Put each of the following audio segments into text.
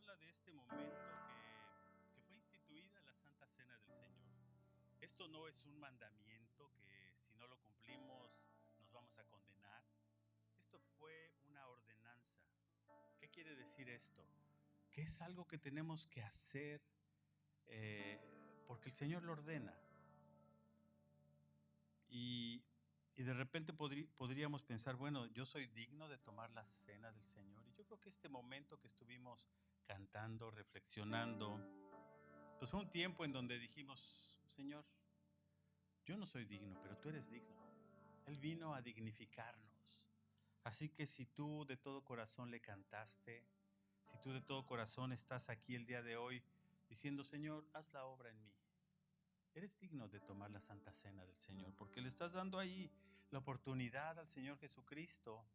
habla de este momento que fue instituida la Santa Cena del Señor. Esto no es un mandamiento que si no lo cumplimos nos vamos a condenar. Esto fue una ordenanza. ¿Qué quiere decir esto? Que es algo que tenemos que hacer eh, porque el Señor lo ordena. Y, y de repente podríamos pensar, bueno, yo soy digno de tomar la cena del Señor. Y yo creo que este momento que estuvimos cantando, reflexionando, pues fue un tiempo en donde dijimos, Señor, yo no soy digno, pero tú eres digno. Él vino a dignificarnos. Así que si tú de todo corazón le cantaste, si tú de todo corazón estás aquí el día de hoy diciendo, Señor, haz la obra en mí, eres digno de tomar la Santa Cena del Señor, porque le estás dando ahí la oportunidad al Señor Jesucristo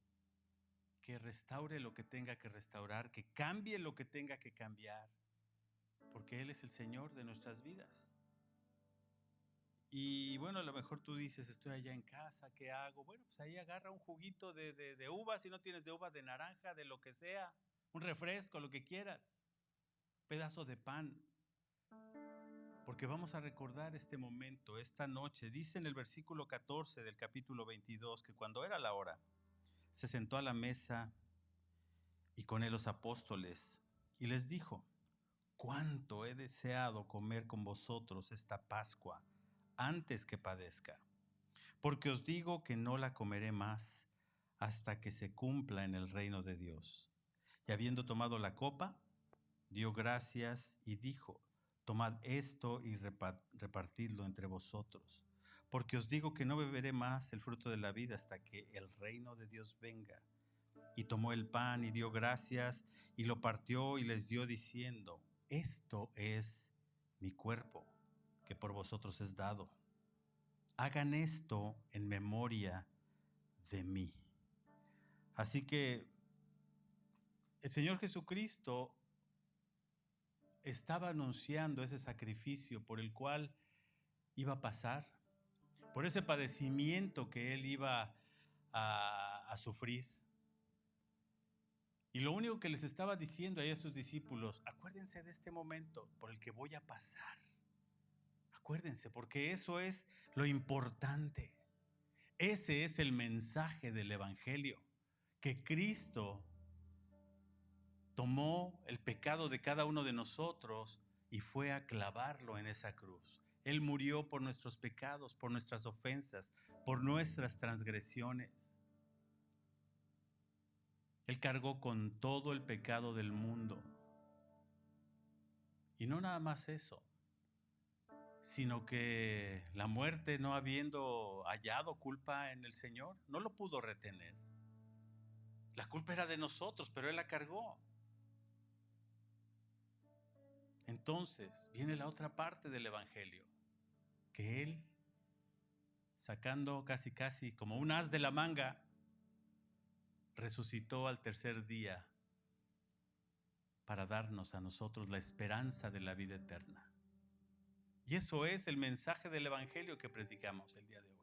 que restaure lo que tenga que restaurar, que cambie lo que tenga que cambiar, porque Él es el Señor de nuestras vidas. Y bueno, a lo mejor tú dices, estoy allá en casa, ¿qué hago? Bueno, pues ahí agarra un juguito de uva, si no tienes de uva, de naranja, de lo que sea, un refresco, lo que quieras, pedazo de pan, porque vamos a recordar este momento, esta noche. Dice en el versículo 14 del capítulo 22 que cuando era la hora, se sentó a la mesa y con él los apóstoles y les dijo, cuánto he deseado comer con vosotros esta Pascua antes que padezca. Porque os digo que no la comeré más hasta que se cumpla en el reino de Dios. Y habiendo tomado la copa, dio gracias y dijo, tomad esto y repartidlo entre vosotros. Porque os digo que no beberé más el fruto de la vida hasta que el reino de Dios venga. Y tomó el pan y dio gracias y lo partió y les dio diciendo, esto es mi cuerpo, que por vosotros es dado. Hagan esto en memoria de mí. Así que el Señor Jesucristo estaba anunciando ese sacrificio por el cual iba a pasar, por ese padecimiento que Él iba a sufrir. Y lo único que les estaba diciendo ahí a sus discípulos, acuérdense de este momento por el que voy a pasar. Acuérdense, porque eso es lo importante. Ese es el mensaje del Evangelio, que Cristo tomó el pecado de cada uno de nosotros y fue a clavarlo en esa cruz. Él murió por nuestros pecados, por nuestras ofensas, por nuestras transgresiones. Él cargó con todo el pecado del mundo. Y no nada más eso, sino que la muerte, no habiendo hallado culpa en el Señor, no lo pudo retener. La culpa era de nosotros, pero Él la cargó. Entonces viene la otra parte del Evangelio, que Él, sacando casi como un as de la manga, resucitó al tercer día para darnos a nosotros la esperanza de la vida eterna. Y eso es el mensaje del Evangelio que predicamos el día de hoy.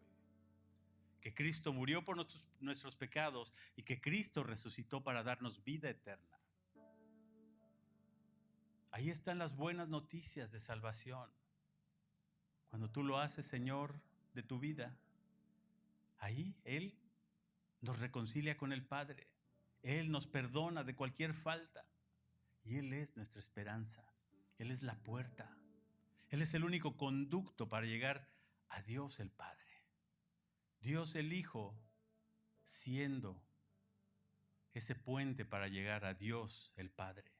Que Cristo murió por nuestros pecados y que Cristo resucitó para darnos vida eterna. Ahí están las buenas noticias de salvación. Cuando tú lo haces, Señor, de tu vida, ahí Él nos reconcilia con el Padre. Él nos perdona de cualquier falta. Y Él es nuestra esperanza. Él es la puerta. Él es el único conducto para llegar a Dios el Padre. Dios el Hijo siendo ese puente para llegar a Dios el Padre.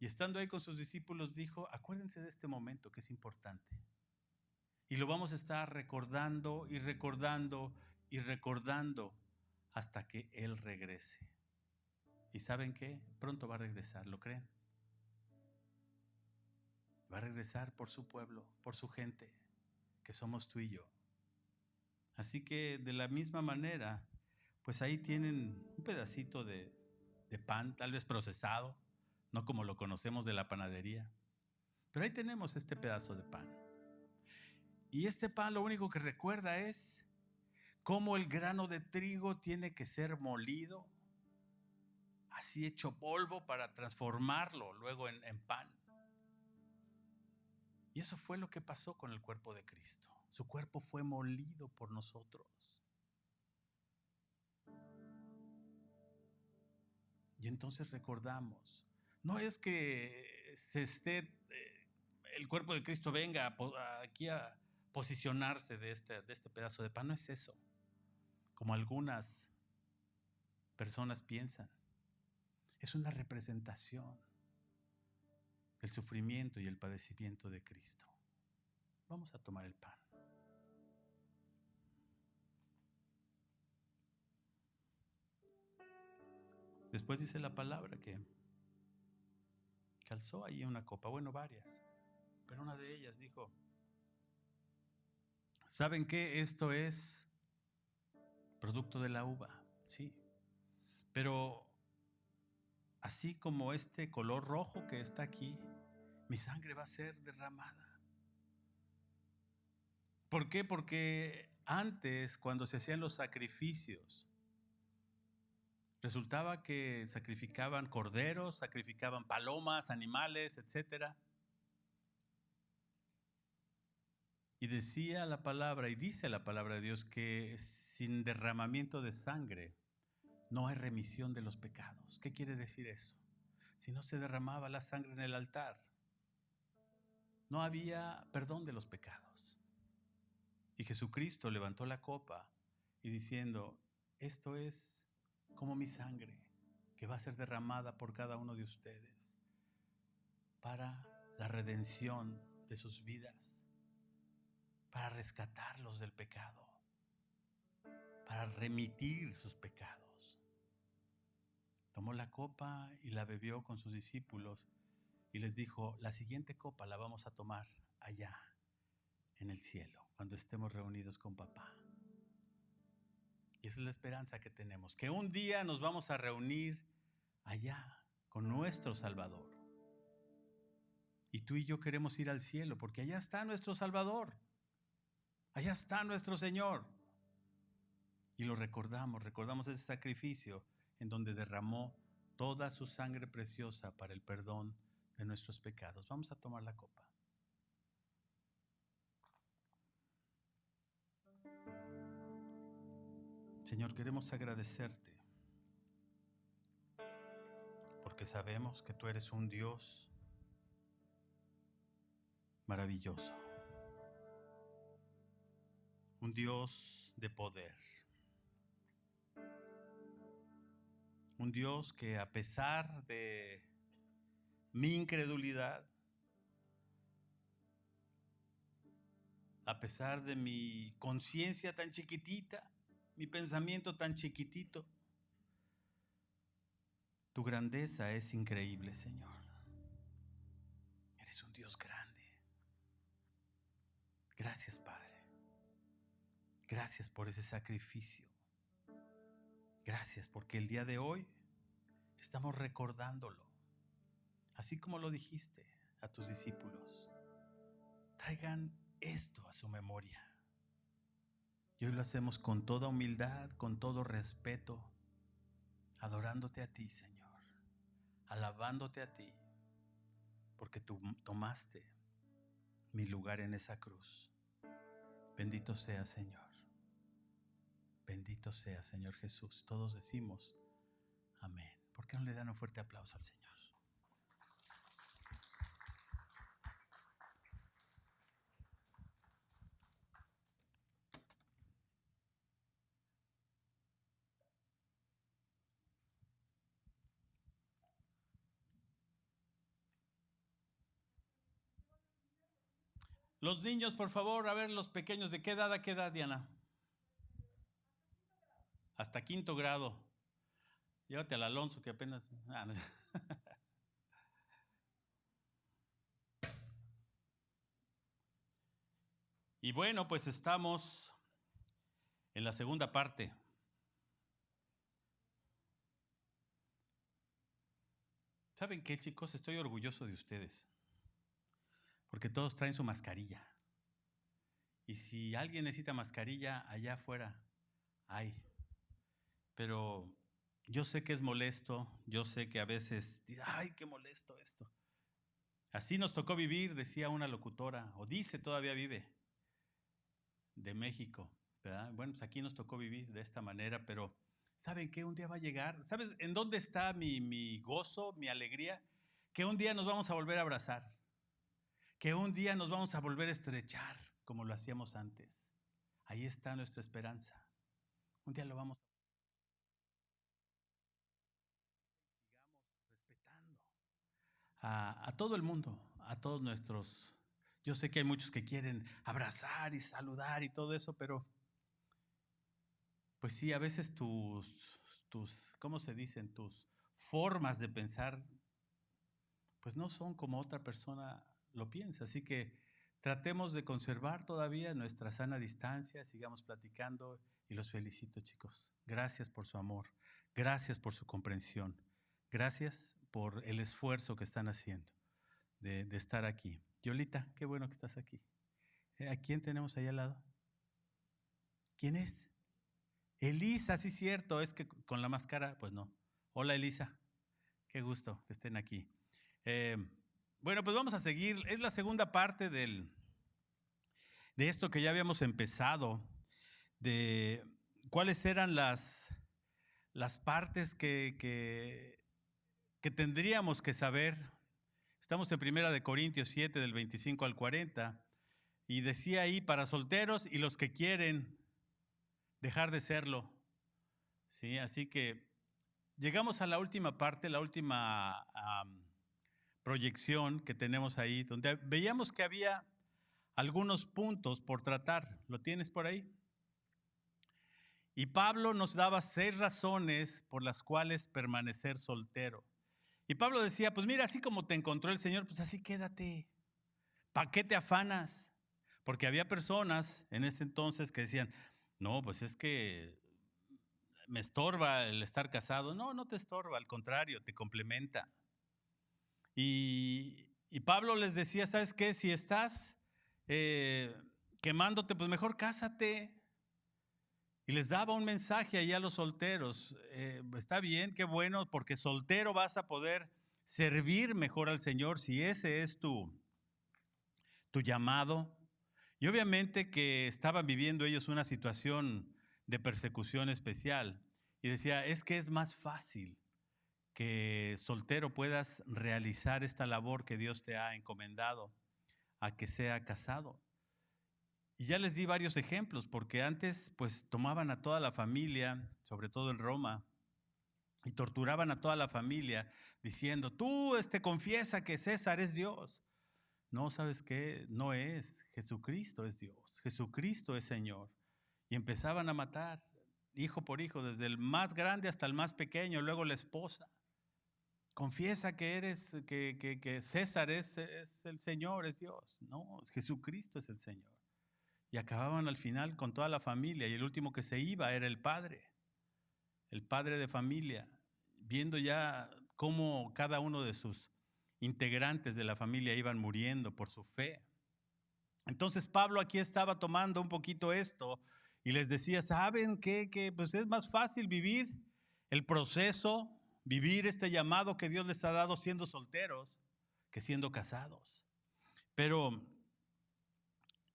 Y estando ahí con sus discípulos dijo, acuérdense de este momento que es importante. Y lo vamos a estar recordando y recordando y recordando hasta que Él regrese. ¿Y saben qué? Pronto va a regresar, ¿lo creen? Va a regresar por su pueblo, por su gente, que somos tú y yo. Así que de la misma manera, pues ahí tienen un pedacito de pan, tal vez procesado, no como lo conocemos de la panadería. Pero ahí tenemos este pedazo de pan. Y este pan lo único que recuerda es cómo el grano de trigo tiene que ser molido. así hecho polvo para transformarlo luego en pan. Y eso fue lo que pasó con el cuerpo de Cristo. Su cuerpo fue molido por nosotros. Y entonces recordamos, no es que el cuerpo de Cristo venga aquí a posicionarse de este pedazo de pan, no es eso, como algunas personas piensan. Es una representación del sufrimiento y el padecimiento de Cristo. Vamos a tomar el pan. Después dice la palabra que alzó ahí una copa, bueno, varias, pero una de ellas dijo, ¿saben qué? Esto es producto de la uva, sí, pero así como este color rojo que está aquí, mi sangre va a ser derramada. ¿Por qué? Porque antes, cuando se hacían los sacrificios, resultaba que sacrificaban corderos, sacrificaban palomas, animales, etc. Y decía la palabra, y dice la palabra de Dios, que sin derramamiento de sangre no hay remisión de los pecados. ¿Qué quiere decir eso? Si no se derramaba la sangre en el altar, no había perdón de los pecados. Y Jesucristo levantó la copa y diciendo, esto es como mi sangre que va a ser derramada por cada uno de ustedes para la redención de sus vidas, para rescatarlos del pecado, para remitir sus pecados. Tomó la copa y la bebió con sus discípulos y les dijo, la siguiente copa la vamos a tomar allá en el cielo, cuando estemos reunidos con papá. Y esa es la esperanza que tenemos, que un día nos vamos a reunir allá con nuestro Salvador. Y tú y yo queremos ir al cielo porque allá está nuestro Salvador, allá está nuestro Señor. Y lo recordamos ese sacrificio en donde derramó toda su sangre preciosa para el perdón de nuestros pecados. Vamos a tomar la copa. Señor, queremos agradecerte porque sabemos que tú eres un Dios maravilloso, un Dios de poder, un Dios que a pesar de mi incredulidad, a pesar de mi conciencia tan chiquitita, mi pensamiento tan chiquitito, tu grandeza es increíble, Señor. Eres un Dios grande. Gracias, Padre. Gracias por ese sacrificio. Gracias porque el día de hoy estamos recordándolo. Así como lo dijiste a tus discípulos. Traigan esto a su memoria. Y hoy lo hacemos con toda humildad, con todo respeto, adorándote a ti, Señor, alabándote a ti, porque tú tomaste mi lugar en esa cruz. Bendito sea, Señor. Bendito sea, Señor Jesús. Todos decimos amén. ¿Por qué no le dan un fuerte aplauso al Señor? Los niños, por favor, a ver los pequeños, ¿de qué edad a qué edad, Diana? Hasta quinto grado. Llévate al Alonso que apenas... no. Y bueno, pues estamos en la segunda parte. ¿Saben qué, chicos? Estoy orgulloso de ustedes, porque todos traen su mascarilla. Y si alguien necesita mascarilla, allá afuera hay. Pero Yo sé que es molesto, yo sé que a veces, ay, qué molesto esto. Así nos tocó vivir, decía una locutora, o dice todavía vive, de México, ¿verdad? Bueno, pues aquí nos tocó vivir de esta manera, pero ¿saben qué? Un día va a llegar. ¿Sabes en dónde está mi gozo, mi alegría? Que un día nos vamos a volver a abrazar, que un día nos vamos a volver a estrechar como lo hacíamos antes. Ahí está nuestra esperanza. Un día lo vamos a sigamos respetando a todo el mundo, a todos nuestros. Yo sé que hay muchos que quieren abrazar y saludar y todo eso, pero pues sí, a veces ¿cómo se dicen? Tus formas de pensar, pues no son como otra persona lo piensa. Así que tratemos de conservar todavía nuestra sana distancia, sigamos platicando y los felicito, chicos. Gracias por su amor, gracias por su comprensión, gracias por el esfuerzo que están haciendo de estar aquí. Yolita, qué bueno que estás aquí. ¿A quién tenemos ahí al lado? ¿Quién es? Elisa, sí, cierto, es que con la máscara, pues no. Hola, Elisa, qué gusto que estén aquí. Eh, bueno, pues vamos a seguir. Es la segunda parte de esto que ya habíamos empezado, de cuáles eran las partes que tendríamos que saber. Estamos en 1 Corintios 7, del 25 al 40, y decía ahí, para solteros y los que quieren dejar de serlo. ¿Sí? Así que llegamos a la última parte, la última proyección que tenemos ahí, donde veíamos que había algunos puntos por tratar. ¿Lo tienes por ahí? Y Pablo nos daba 6 razones por las cuales permanecer soltero. Y Pablo decía, pues mira, así como te encontró el Señor, pues así quédate. ¿Para qué te afanas? Porque había personas en ese entonces que decían, no, pues es que me estorba el estar casado. No, no te estorba, al contrario, te complementa. Y Pablo les decía, ¿sabes qué? Si estás quemándote, pues mejor cásate. Y les daba un mensaje ahí a los solteros. Está bien, qué bueno, porque soltero vas a poder servir mejor al Señor si ese es tu llamado. Y obviamente que estaban viviendo ellos una situación de persecución especial. Y decía, es que es más fácil que soltero puedas realizar esta labor que Dios te ha encomendado a que sea casado. Y ya les di varios ejemplos, porque antes pues tomaban a toda la familia, sobre todo en Roma, y torturaban a toda la familia diciendo, tú confiesa que César es Dios. No, ¿sabes qué? No es. Jesucristo es Dios. Jesucristo es Señor. Y empezaban a matar hijo por hijo, desde el más grande hasta el más pequeño, luego la esposa. Confiesa que César es el Señor, es Dios. No, Jesucristo es el Señor. Y acababan al final con toda la familia, y el último que se iba era el padre de familia, viendo ya cómo cada uno de sus integrantes de la familia iban muriendo por su fe. Entonces Pablo aquí estaba tomando un poquito esto y les decía, ¿saben qué? Que pues es más fácil vivir el proceso, vivir este llamado que Dios les ha dado siendo solteros que siendo casados. Pero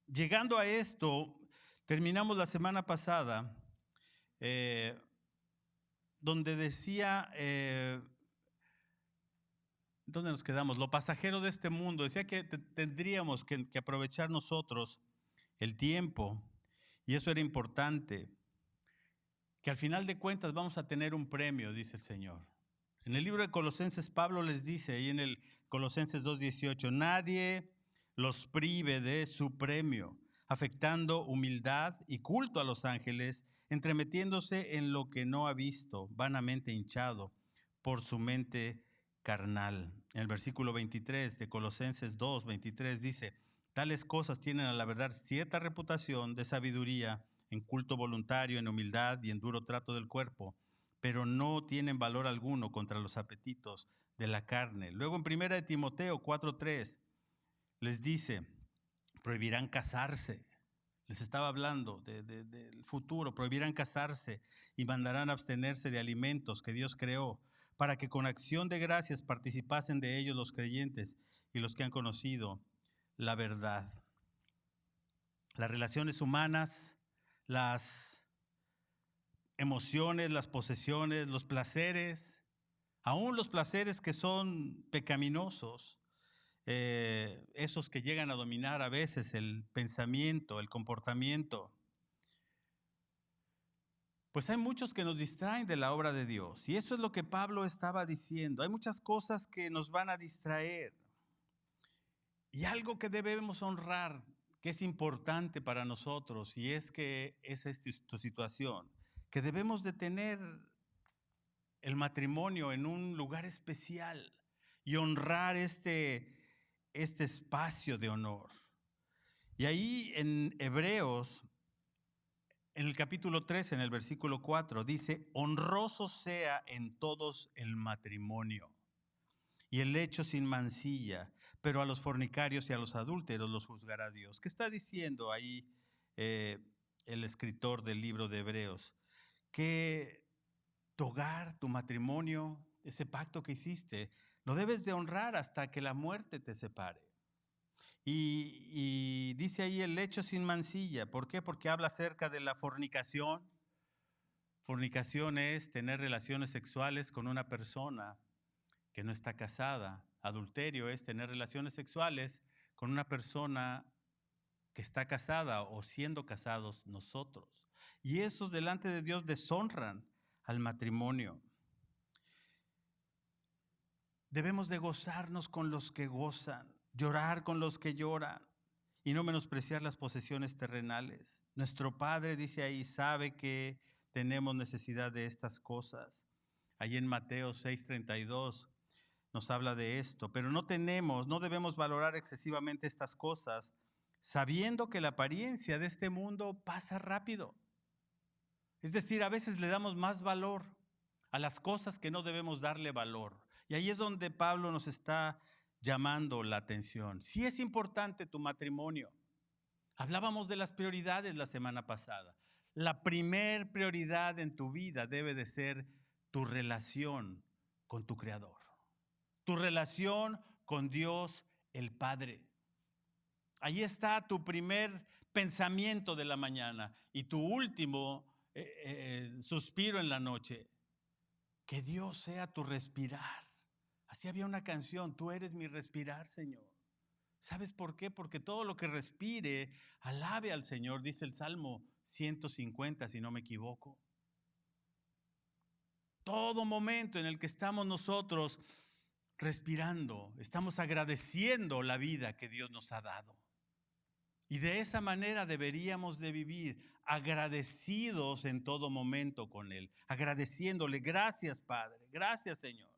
llegando a esto, terminamos la semana pasada donde decía, ¿dónde nos quedamos? Lo pasajero de este mundo. Decía que tendríamos que aprovechar nosotros el tiempo, y eso era importante, que al final de cuentas vamos a tener un premio, dice el Señor. En el libro de Colosenses, Pablo les dice, ahí en el Colosenses 2:18, nadie los prive de su premio, afectando humildad y culto a los ángeles, entremetiéndose en lo que no ha visto, vanamente hinchado por su mente carnal. En el versículo 23 de Colosenses 2:23 dice, tales cosas tienen a la verdad cierta reputación de sabiduría, en culto voluntario, en humildad y en duro trato del cuerpo, pero no tienen valor alguno contra los apetitos de la carne. Luego en 1 Timoteo 4:3 les dice, prohibirán casarse. Les estaba hablando del futuro. Prohibirán casarse y mandarán abstenerse de alimentos que Dios creó, para que con acción de gracias participasen de ellos los creyentes y los que han conocido la verdad. Las relaciones humanas, las emociones, las posesiones, los placeres, aún los placeres que son pecaminosos, esos que llegan a dominar a veces el pensamiento, el comportamiento, pues hay muchos que nos distraen de la obra de Dios. Y eso es lo que Pablo estaba diciendo. Hay muchas cosas que nos van a distraer. Y algo que debemos honrar, que es importante para nosotros, y es que esa es tu situación, que debemos de tener el matrimonio en un lugar especial y honrar este espacio de honor. Y ahí en Hebreos, en el capítulo 3, en el versículo 4, dice: honroso sea en todos el matrimonio y el lecho sin mancilla, pero a los fornicarios y a los adúlteros los juzgará Dios. ¿Qué está diciendo ahí el escritor del libro de Hebreos? Que tu hogar, tu matrimonio, ese pacto que hiciste, lo debes de honrar hasta que la muerte te separe. Y dice ahí el lecho sin mancilla. ¿Por qué? Porque habla acerca de la fornicación. Fornicación es tener relaciones sexuales con una persona que no está casada. Adulterio es tener relaciones sexuales con una persona que está casada o siendo casados nosotros. Y esos delante de Dios deshonran al matrimonio. Debemos de gozarnos con los que gozan, llorar con los que lloran y no menospreciar las posesiones terrenales. Nuestro Padre, dice ahí, sabe que tenemos necesidad de estas cosas. Ahí en Mateo 6:32 nos habla de esto, pero no debemos valorar excesivamente estas cosas, sabiendo que la apariencia de este mundo pasa rápido. Es decir, a veces le damos más valor a las cosas que no debemos darle valor. Y ahí es donde Pablo nos está llamando la atención. Sí es importante tu matrimonio. Hablábamos de las prioridades la semana pasada. La primer prioridad en tu vida debe de ser tu relación con tu Creador. Tu relación con Dios el Padre. Ahí está tu primer pensamiento de la mañana y tu último suspiro en la noche. Que Dios sea tu respirar. Así había una canción: tú eres mi respirar, Señor. ¿Sabes por qué? Porque todo lo que respire, alabe al Señor, dice el Salmo 150, si no me equivoco. Todo momento en el que estamos nosotros respirando, estamos agradeciendo la vida que Dios nos ha dado. Y de esa manera deberíamos de vivir, agradecidos en todo momento con Él, agradeciéndole: gracias Padre, gracias Señor.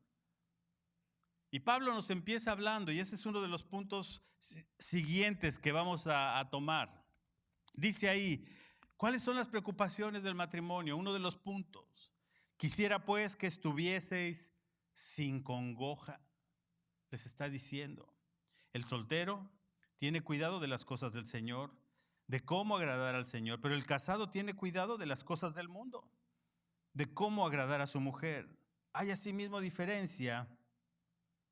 Y Pablo nos empieza hablando, y ese es uno de los puntos siguientes que vamos a tomar. Dice ahí, ¿cuáles son las preocupaciones del matrimonio? Uno de los puntos: quisiera pues que estuvieseis sin congoja. Les está diciendo, el soltero tiene cuidado de las cosas del Señor, de cómo agradar al Señor, pero el casado tiene cuidado de las cosas del mundo, de cómo agradar a su mujer. Hay asimismo diferencia.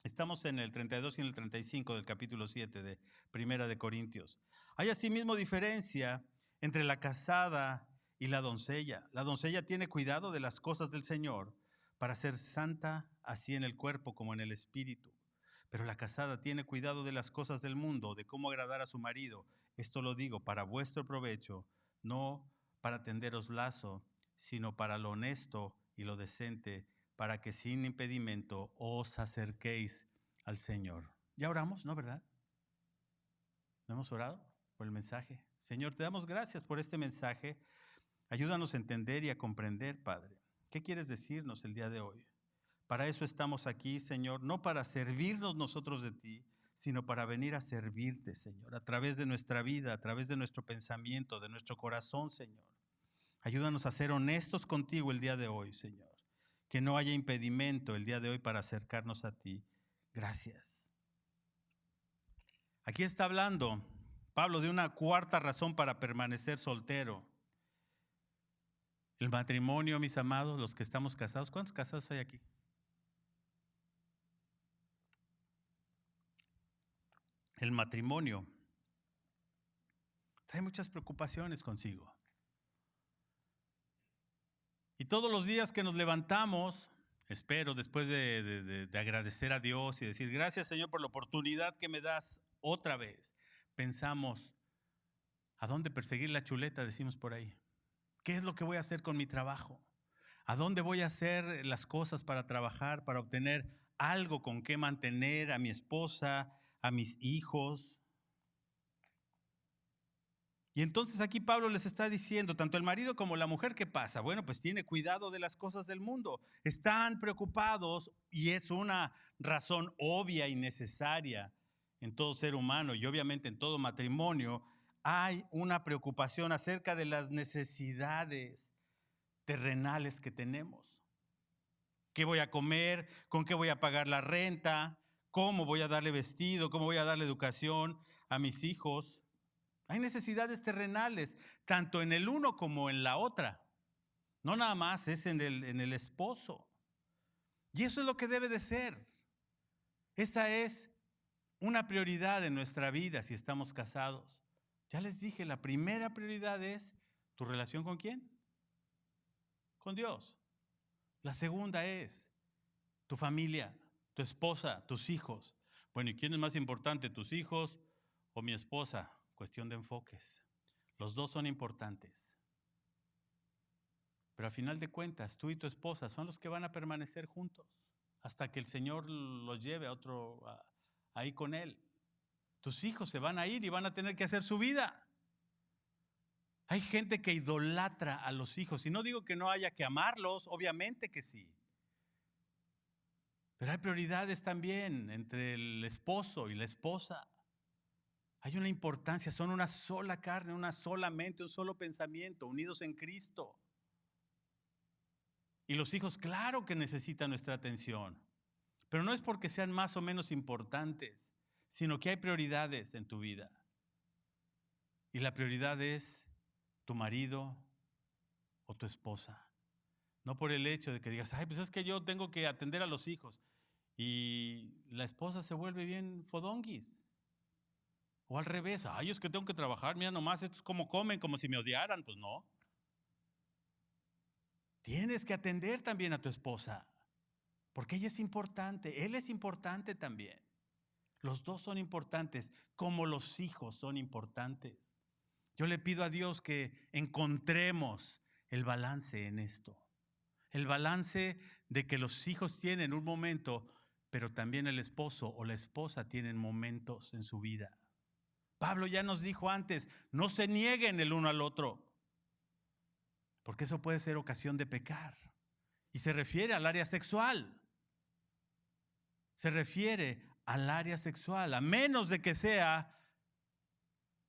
Estamos en el 32 y en el 35 del capítulo 7 de Primera de Corintios. Hay asimismo diferencia entre la casada y la doncella. La doncella tiene cuidado de las cosas del Señor para ser santa, así en el cuerpo como en el espíritu. Pero la casada tiene cuidado de las cosas del mundo, de cómo agradar a su marido. Esto lo digo para vuestro provecho, no para tenderos lazo, sino para lo honesto y lo decente, para que sin impedimento os acerquéis al Señor. ¿Ya oramos? ¿No, verdad? ¿No hemos orado por el mensaje? Señor, te damos gracias por este mensaje. Ayúdanos a entender y a comprender, Padre. ¿Qué quieres decirnos el día de hoy? Para eso estamos aquí, Señor, no para servirnos nosotros de ti, sino para venir a servirte, Señor, a través de nuestra vida, a través de nuestro pensamiento, de nuestro corazón, Señor. Ayúdanos a ser honestos contigo el día de hoy, Señor. Que no haya impedimento el día de hoy para acercarnos a ti. Gracias. Aquí está hablando Pablo, de una cuarta razón para permanecer soltero. El matrimonio, mis amados, los que estamos casados. ¿Cuántos casados hay aquí? El matrimonio trae muchas preocupaciones consigo. Y todos los días que nos levantamos, espero, después de agradecer a Dios y decir, gracias Señor por la oportunidad que me das otra vez, pensamos, ¿a dónde perseguir la chuleta? Decimos por ahí. ¿Qué es lo que voy a hacer con mi trabajo? ¿A dónde voy a hacer las cosas para trabajar, para obtener algo con qué mantener a mi esposa, a mis hijos? Y entonces aquí Pablo les está diciendo, tanto el marido como la mujer, ¿qué pasa? Bueno, pues tiene cuidado de las cosas del mundo. Están preocupados y es una razón obvia y necesaria en todo ser humano y obviamente en todo matrimonio. Hay una preocupación acerca de las necesidades terrenales que tenemos. ¿Qué voy a comer? ¿Con qué voy a pagar la renta? ¿Cómo voy a darle vestido? ¿Cómo voy a darle educación a mis hijos? Hay necesidades terrenales, tanto en el uno como en la otra. No nada más es en el esposo. Y eso es lo que debe de ser. Esa es una prioridad en nuestra vida si estamos casados. Ya les dije, la primera prioridad es tu relación ¿con quién? Con Dios. La segunda es tu familia, tu esposa, tus hijos. Bueno, ¿y quién es más importante, tus hijos o mi esposa? Cuestión de enfoques. Los dos son importantes. Pero a final de cuentas, tú y tu esposa son los que van a permanecer juntos hasta que el Señor los lleve a otro, ahí con Él. Tus hijos se van a ir y van a tener que hacer su vida. Hay gente que idolatra a los hijos. Y no digo que no haya que amarlos, obviamente que sí. Pero hay prioridades también entre el esposo y la esposa. Hay una importancia, son una sola carne, una sola mente, un solo pensamiento, unidos en Cristo. Y los hijos, claro que necesitan nuestra atención, pero no es porque sean más o menos importantes, sino que hay prioridades en tu vida. Y la prioridad es tu marido o tu esposa. No por el hecho de que digas, ay, pues es que yo tengo que atender a los hijos. Y la esposa se vuelve bien fodonguis. O al revés, ay, es que tengo que trabajar, mira nomás, estos como comen, como si me odiaran. Pues no. Tienes que atender también a tu esposa, porque ella es importante, él es importante también. Los dos son importantes, como los hijos son importantes. Yo le pido a Dios que encontremos el balance en esto. El balance de que los hijos tienen un momento, pero también el esposo o la esposa tienen momentos en su vida. Pablo ya nos dijo antes, no se nieguen el uno al otro, porque eso puede ser ocasión de pecar. Y se refiere al área sexual. Se refiere al área sexual, a menos de que sea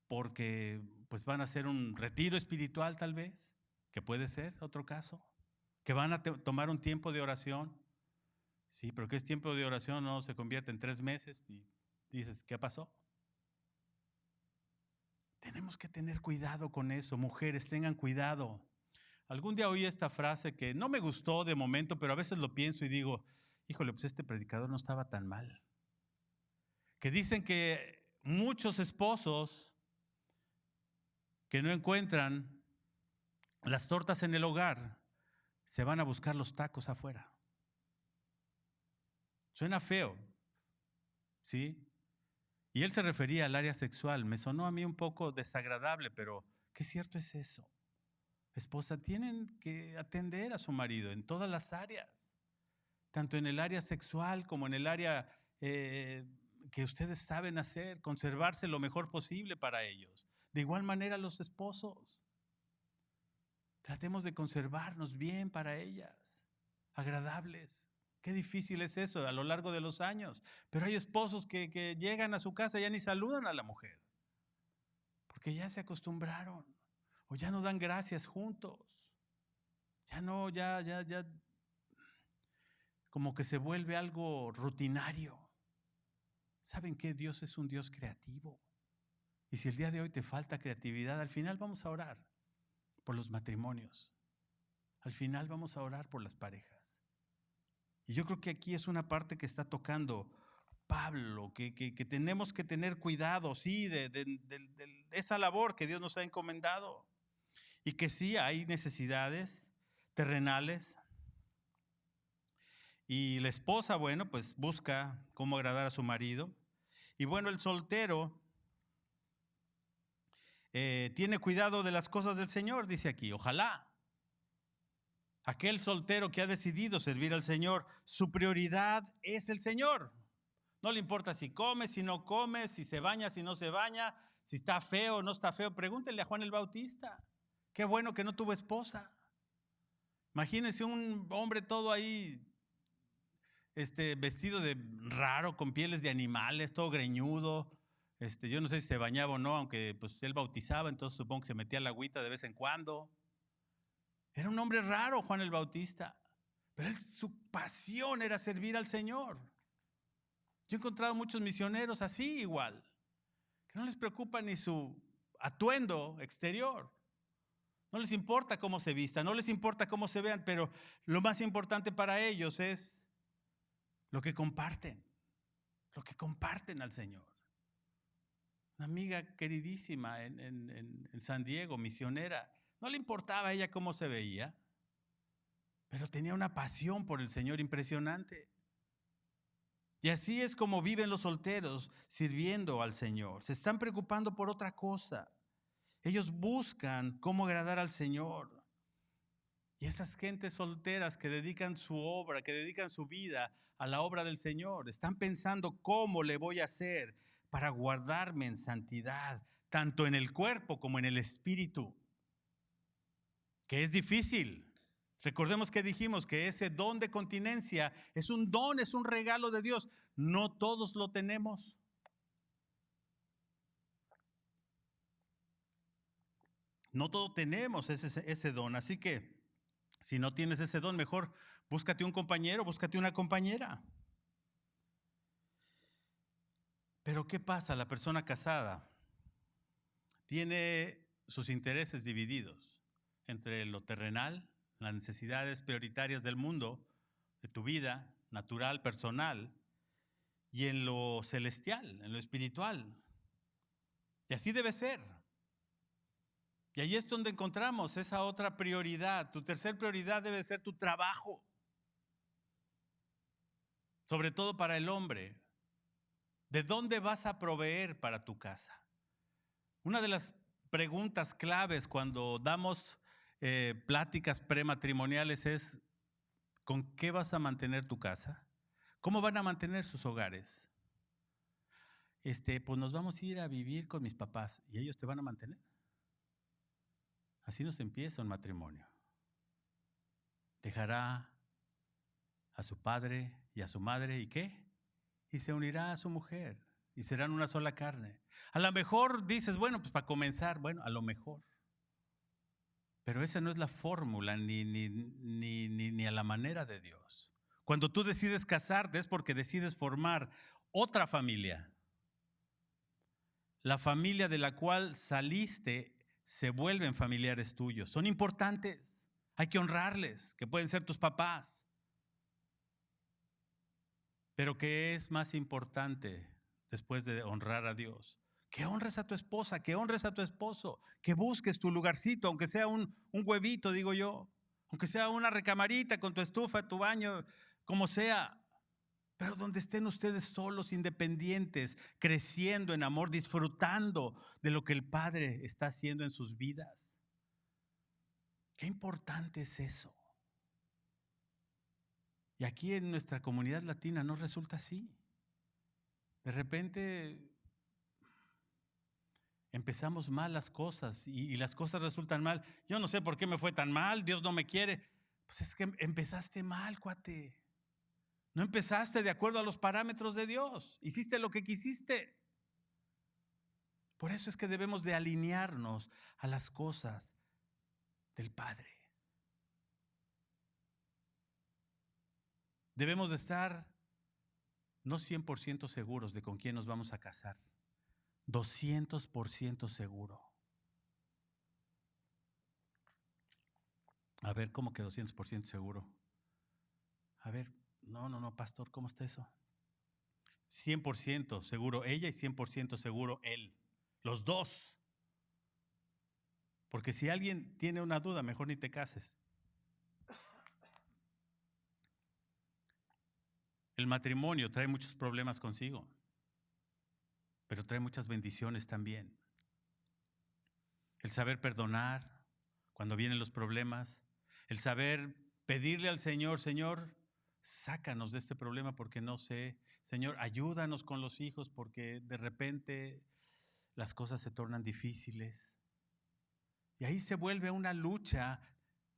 porque pues van a hacer un retiro espiritual tal vez, que puede ser otro caso, que van a tomar un tiempo de oración. Sí, pero ¿qué es tiempo de oración? No se convierte en 3 meses y dices, ¿qué pasó? Tenemos que tener cuidado con eso, mujeres, tengan cuidado. Algún día oí esta frase que no me gustó de momento, pero a veces lo pienso y digo, híjole, pues este predicador no estaba tan mal. Que dicen que muchos esposos que no encuentran las tortas en el hogar, se van a buscar los tacos afuera. Suena feo, ¿sí? Y él se refería al área sexual. Me sonó a mí un poco desagradable, pero qué cierto es eso. Esposa, tienen que atender a su marido en todas las áreas, tanto en el área sexual como en el área que ustedes saben hacer, conservarse lo mejor posible para ellos. De igual manera los esposos. Tratemos de conservarnos bien para ellas, agradables. Qué difícil es eso a lo largo de los años. Pero hay esposos que llegan a su casa y ya ni saludan a la mujer, porque ya se acostumbraron o ya no dan gracias juntos. Ya no, ya, como que se vuelve algo rutinario. ¿Saben qué? Dios es un Dios creativo. Y si el día de hoy te falta creatividad, al final vamos a orar por los matrimonios. Al final vamos a orar por las parejas. Y yo creo que aquí es una parte que está tocando Pablo, que tenemos que tener cuidado, sí, de esa labor que Dios nos ha encomendado. Y que sí hay necesidades terrenales. Y la esposa, bueno, pues busca cómo agradar a su marido. Y bueno, el soltero tiene cuidado de las cosas del Señor, dice aquí. Ojalá. Aquel soltero que ha decidido servir al Señor, su prioridad es el Señor. No le importa si come, si no come, si se baña, si no se baña, si está feo o no está feo. Pregúntenle a Juan el Bautista. Qué bueno que no tuvo esposa. Imagínense un hombre todo ahí, vestido de raro, con pieles de animales, todo greñudo. Yo no sé si se bañaba o no, aunque pues él bautizaba, entonces supongo que se metía la agüita de vez en cuando. Era un hombre raro, Juan el Bautista, pero su pasión era servir al Señor. Yo he encontrado muchos misioneros así igual, que no les preocupa ni su atuendo exterior. No les importa cómo se vistan, no les importa cómo se vean, pero lo más importante para ellos es lo que comparten al Señor. Una amiga queridísima en San Diego, misionera, no le importaba a ella cómo se veía, pero tenía una pasión por el Señor impresionante. Y así es como viven los solteros sirviendo al Señor. Se están preocupando por otra cosa. Ellos buscan cómo agradar al Señor. Y esas gentes solteras que dedican su obra, que dedican su vida a la obra del Señor, están pensando cómo le voy a hacer para guardarme en santidad, tanto en el cuerpo como en el espíritu. Que es difícil. Recordemos que dijimos que ese don de continencia es un don, es un regalo de Dios. No todos lo tenemos. No todos tenemos ese don. Así que si no tienes ese don, mejor búscate un compañero, búscate una compañera. Pero ¿qué pasa? La persona casada tiene sus intereses divididos entre lo terrenal, las necesidades prioritarias del mundo, de tu vida natural, personal, y en lo celestial, en lo espiritual. Y así debe ser. Y ahí es donde encontramos esa otra prioridad. Tu tercer prioridad debe ser tu trabajo. Sobre todo para el hombre. ¿De dónde vas a proveer para tu casa? Una de las preguntas claves cuando damos pláticas prematrimoniales es: ¿con qué vas a mantener tu casa? ¿Cómo van a mantener sus hogares? Pues nos vamos a ir a vivir con mis papás y ellos te van a mantener. Así nos empieza un matrimonio. Dejará a su padre y a su madre, ¿y qué? Y se unirá a su mujer y serán una sola carne. A lo mejor dices, bueno, pues para comenzar, bueno, a lo mejor. Pero esa no es la fórmula ni a la manera de Dios. Cuando tú decides casarte es porque decides formar otra familia. La familia de la cual saliste se vuelven familiares tuyos. Son importantes. Hay que honrarles, que pueden ser tus papás. Pero ¿qué es más importante después de honrar a Dios? Que honres a tu esposa, que honres a tu esposo, que busques tu lugarcito, aunque sea un huevito, digo yo, aunque sea una recamarita con tu estufa, tu baño, como sea, pero donde estén ustedes solos, independientes, creciendo en amor, disfrutando de lo que el Padre está haciendo en sus vidas. Qué importante es eso. Y aquí en nuestra comunidad latina no resulta así. De repente empezamos mal las cosas y las cosas resultan mal. Yo no sé por qué me fue tan mal, Dios no me quiere. Pues es que empezaste mal, cuate. No empezaste de acuerdo a los parámetros de Dios. Hiciste lo que quisiste. Por eso es que debemos de alinearnos a las cosas del Padre. Debemos de estar no 100% seguros de con quién nos vamos a casar, 200% seguro. A ver, ¿cómo que 200% seguro? A ver, no, pastor, ¿cómo está eso? 100% seguro ella y 100% seguro él. Los dos. Porque si alguien tiene una duda, mejor ni te cases. El matrimonio trae muchos problemas consigo, pero trae muchas bendiciones también. El saber perdonar cuando vienen los problemas, el saber pedirle al Señor, Señor, sácanos de este problema porque no sé, Señor, ayúdanos con los hijos porque de repente las cosas se tornan difíciles. Y ahí se vuelve una lucha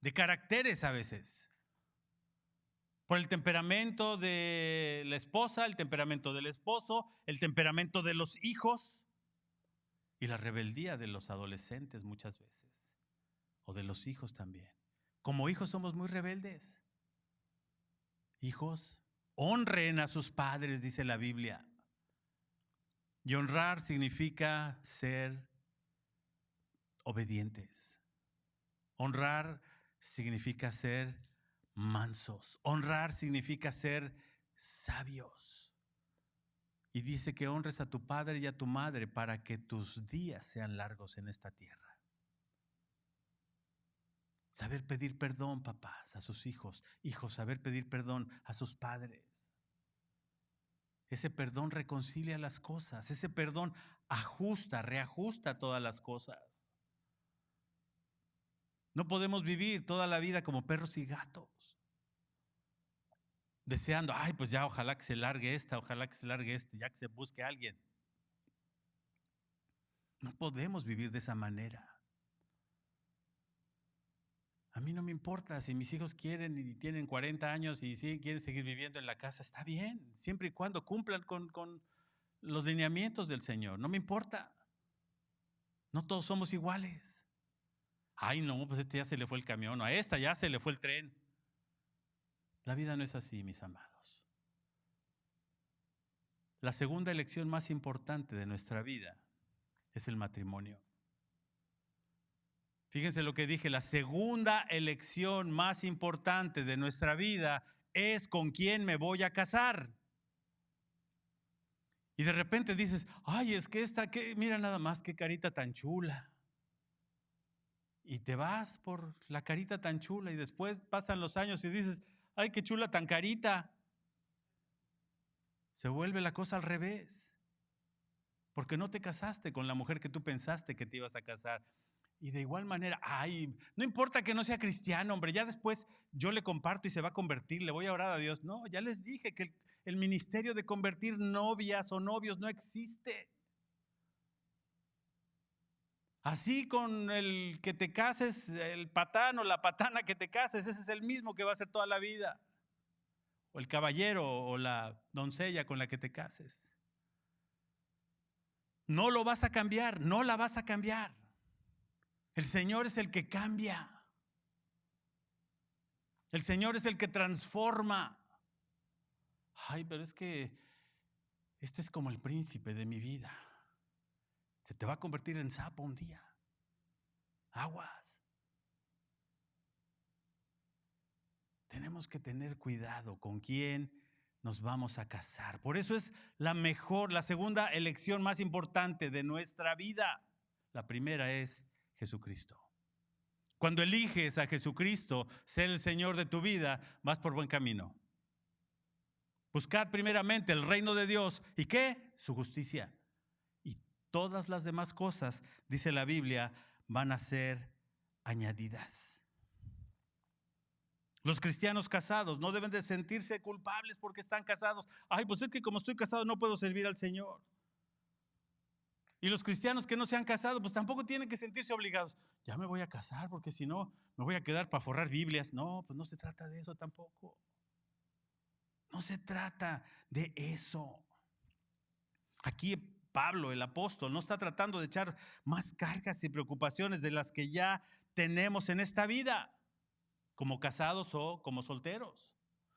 de caracteres a veces. Por el temperamento de la esposa, el temperamento del esposo, el temperamento de los hijos y la rebeldía de los adolescentes muchas veces, o de los hijos también. Como hijos somos muy rebeldes. Hijos, honren a sus padres, dice la Biblia. Y honrar significa ser obedientes. Honrar significa ser mansos. Honrar significa ser sabios. Y dice que honres a tu padre y a tu madre para que tus días sean largos en esta tierra. Saber pedir perdón, papás, a sus hijos. Hijos, saber pedir perdón a sus padres. Ese perdón reconcilia las cosas. Ese perdón ajusta, reajusta todas las cosas. No podemos vivir toda la vida como perros y gatos, deseando, ay, pues ya ojalá que se largue esta, ojalá que se largue este, ya que se busque a alguien. No podemos vivir de esa manera. A mí no me importa si mis hijos quieren y tienen 40 años y sí quieren seguir viviendo en la casa, está bien, siempre y cuando cumplan con los lineamientos del Señor, no me importa. No todos somos iguales. Ay, no, pues este ya se le fue el camión, o a esta ya se le fue el tren. La vida no es así, mis amados. La segunda elección más importante de nuestra vida es el matrimonio. Fíjense lo que dije, la segunda elección más importante de nuestra vida es con quién me voy a casar. Y de repente dices, ay, es que mira nada más qué carita tan chula. Y te vas por la carita tan chula y después pasan los años y dices, ay, qué chula tan carita. Se vuelve la cosa al revés. Porque no te casaste con la mujer que tú pensaste que te ibas a casar. Y de igual manera, ay, no importa que no sea cristiano, hombre, ya después yo le comparto y se va a convertir, le voy a orar a Dios. No, ya les dije que el ministerio de convertir novias o novios no existe. Así con el que te cases, el patán o la patana que te cases, ese es el mismo que va a ser toda la vida. O el caballero o la doncella con la que te cases. No lo vas a cambiar, no la vas a cambiar. El Señor es el que cambia. El Señor es el que transforma. Ay, pero es que este es como el príncipe de mi vida. Se te va a convertir en sapo un día. Aguas. Tenemos que tener cuidado con quién nos vamos a casar. Por eso es la segunda elección más importante de nuestra vida. La primera es Jesucristo. Cuando eliges a Jesucristo ser el Señor de tu vida, vas por buen camino. Buscad primeramente el reino de Dios. ¿Y qué? Su justicia. Y todas las demás cosas, dice la Biblia, van a ser añadidas. Los cristianos casados no deben de sentirse culpables porque están casados. Ay, pues es que como estoy casado no puedo servir al Señor. Y los cristianos que no se han casado, pues tampoco tienen que sentirse obligados. Ya me voy a casar porque si no me voy a quedar para forrar Biblias. No, pues no se trata de eso tampoco. No se trata de eso. Aquí Pablo, el apóstol, no está tratando de echar más cargas y preocupaciones de las que ya tenemos en esta vida, como casados o como solteros.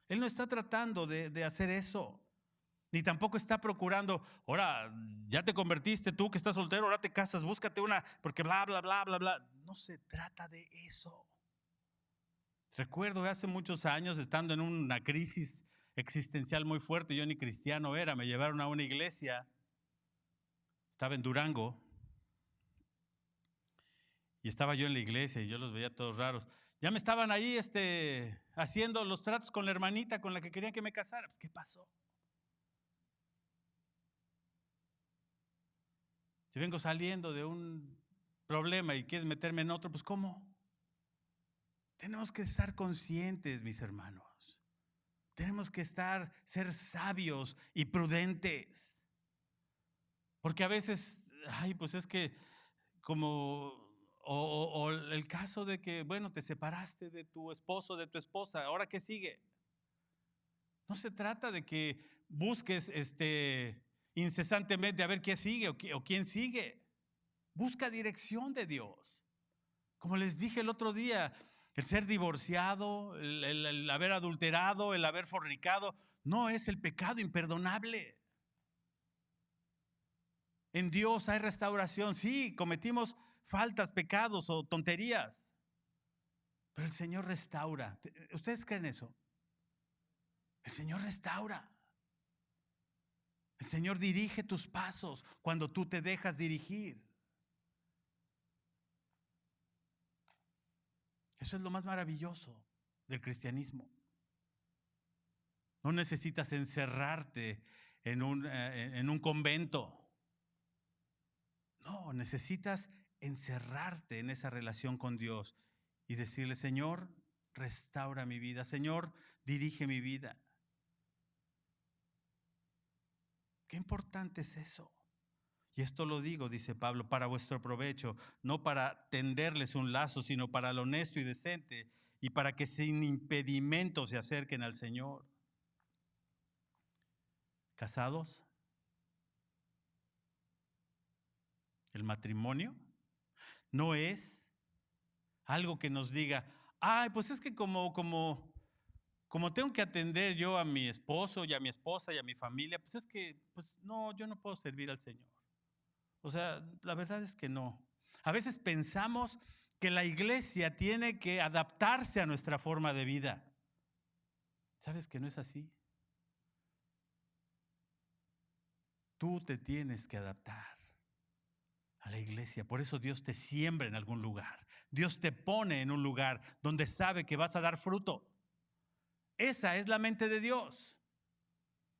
Él no está tratando de hacer eso. Ni tampoco está procurando, ahora ya te convertiste tú que estás soltero, ahora te casas, búscate una, porque bla, bla, bla, bla, bla. No se trata de eso. Recuerdo hace muchos años estando en una crisis existencial muy fuerte, yo ni cristiano era, me llevaron a una iglesia, estaba en Durango, y estaba yo en la iglesia y yo los veía todos raros. Ya me estaban ahí haciendo los tratos con la hermanita con la que querían que me casara. ¿Qué pasó? Si vengo saliendo de un problema y quieres meterme en otro, pues ¿cómo? Tenemos que estar conscientes, mis hermanos. Tenemos que ser sabios y prudentes. Porque a veces, pues es que como, o el caso de que, bueno, te separaste de tu esposo, de tu esposa, ¿ahora qué sigue? No se trata de que busques incesantemente a ver qué sigue o quién sigue. Busca dirección de Dios. Como les dije el otro día, el ser divorciado, el haber adulterado, el haber fornicado, no es el pecado imperdonable. En Dios hay restauración. Sí, cometimos faltas, pecados o tonterías, pero el Señor restaura. ¿Ustedes creen eso? El Señor restaura. El Señor dirige tus pasos cuando tú te dejas dirigir. Eso es lo más maravilloso del cristianismo. No necesitas encerrarte en un convento. No, necesitas encerrarte en esa relación con Dios y decirle, Señor, restaura mi vida. Señor, dirige mi vida. Qué importante es eso. Y esto lo digo, dice Pablo, para vuestro provecho, no para tenderles un lazo, sino para lo honesto y decente y para que sin impedimento se acerquen al Señor. ¿Casados? El matrimonio no es algo que nos diga, ay, pues es que como tengo que atender yo a mi esposo y a mi esposa y a mi familia, pues es que, pues no, yo no puedo servir al Señor. O sea, la verdad es que no. A veces pensamos que la iglesia tiene que adaptarse a nuestra forma de vida. ¿Sabes que no es así? Tú te tienes que adaptar a la iglesia. Por eso Dios te siembra en algún lugar. Dios te pone en un lugar donde sabe que vas a dar fruto. Esa es la mente de Dios.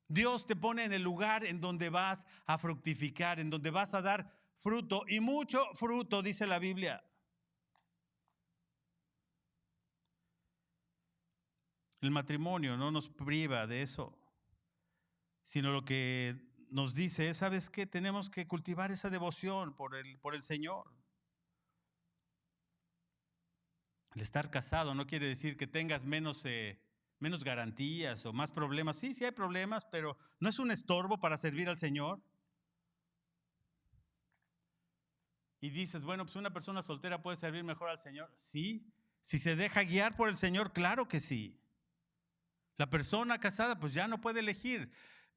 Dios te pone en el lugar en donde vas a fructificar, en donde vas a dar fruto y mucho fruto, dice la Biblia. El matrimonio no nos priva de eso, sino lo que nos dice es, ¿sabes qué? Tenemos que cultivar esa devoción por el Señor. El estar casado no quiere decir que tengas menos garantías o más problemas. Sí, sí hay problemas, pero no es un estorbo para servir al Señor. Y dices, bueno, pues una persona soltera puede servir mejor al Señor. Sí, si se deja guiar por el Señor, claro que sí. La persona casada pues ya no puede elegir.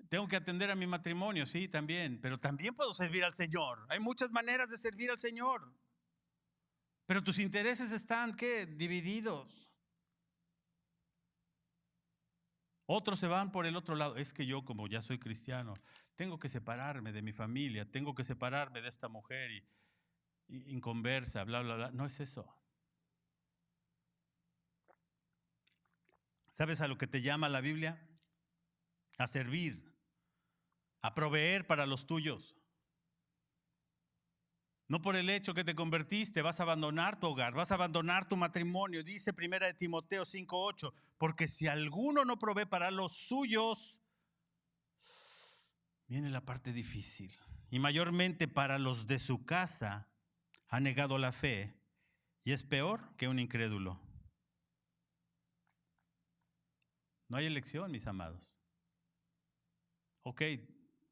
Tengo que atender a mi matrimonio, sí, también, pero también puedo servir al Señor. Hay muchas maneras de servir al Señor. Pero tus intereses están, ¿qué? Divididos. Otros se van por el otro lado. Es que yo, como ya soy cristiano, tengo que separarme de mi familia, tengo que separarme de esta mujer y inconversa, bla, bla, bla. No es eso. ¿Sabes a lo que te llama la Biblia? A servir, a proveer para los tuyos. No por el hecho que te convertiste vas a abandonar tu hogar, vas a abandonar tu matrimonio. Dice 1 Timoteo 5:8, porque si alguno no provee para los suyos, viene la parte difícil. Y mayormente para los de su casa ha negado la fe y es peor que un incrédulo. No hay elección, mis amados. Ok,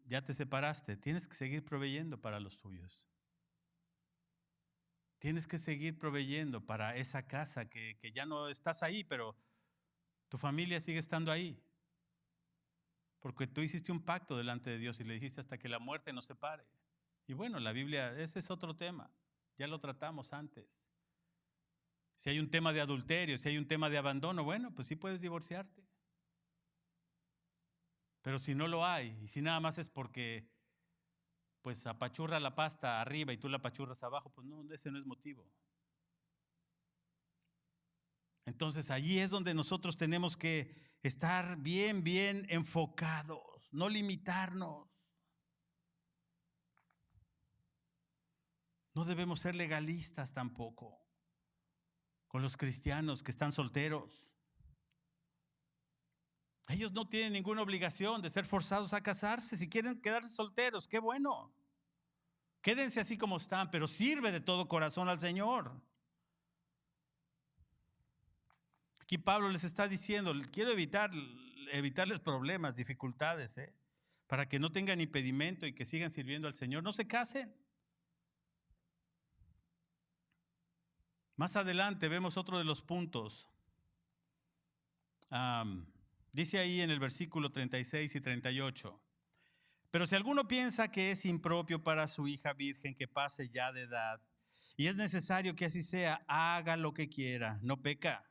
ya te separaste, tienes que seguir proveyendo para los tuyos. Tienes que seguir proveyendo para esa casa que ya no estás ahí, pero tu familia sigue estando ahí. Porque tú hiciste un pacto delante de Dios y le dijiste hasta que la muerte nos separe. Y bueno, la Biblia, ese es otro tema. Ya lo tratamos antes. Si hay un tema de adulterio, si hay un tema de abandono, bueno, pues sí puedes divorciarte. Pero si no lo hay, y si nada más es porque pues apachurra la pasta arriba y tú la apachurras abajo, pues no, ese no es motivo. Entonces allí es donde nosotros tenemos que estar bien enfocados, no limitarnos. No debemos ser legalistas tampoco con los cristianos que están solteros. Ellos no tienen ninguna obligación de ser forzados a casarse. Si quieren quedarse solteros, qué bueno. Quédense así como están, pero sirve de todo corazón al Señor. Aquí Pablo les está diciendo, quiero evitarles problemas, dificultades, para que no tengan impedimento y que sigan sirviendo al Señor. No se casen. Más adelante vemos otro de los puntos. Dice ahí en el versículo 36 y 38. Pero si alguno piensa que es impropio para su hija virgen que pase ya de edad, y es necesario que así sea, haga lo que quiera, no peca,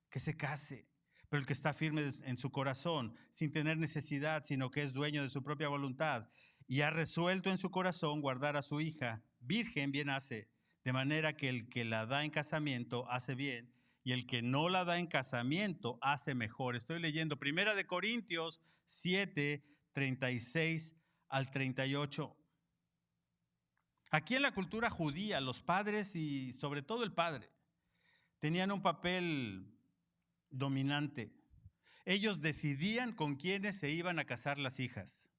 que se case. Pero el que está firme en su corazón, sin tener necesidad, sino que es dueño de su propia voluntad, y ha resuelto en su corazón guardar a su hija virgen, bien hace. De manera que el que la da en casamiento hace bien, y el que no la da en casamiento hace mejor. Estoy leyendo 1 Corintios 7, 36 al 38. Aquí en la cultura judía, los padres y sobre todo el padre tenían un papel dominante. Ellos decidían con quiénes se iban a casar las hijas.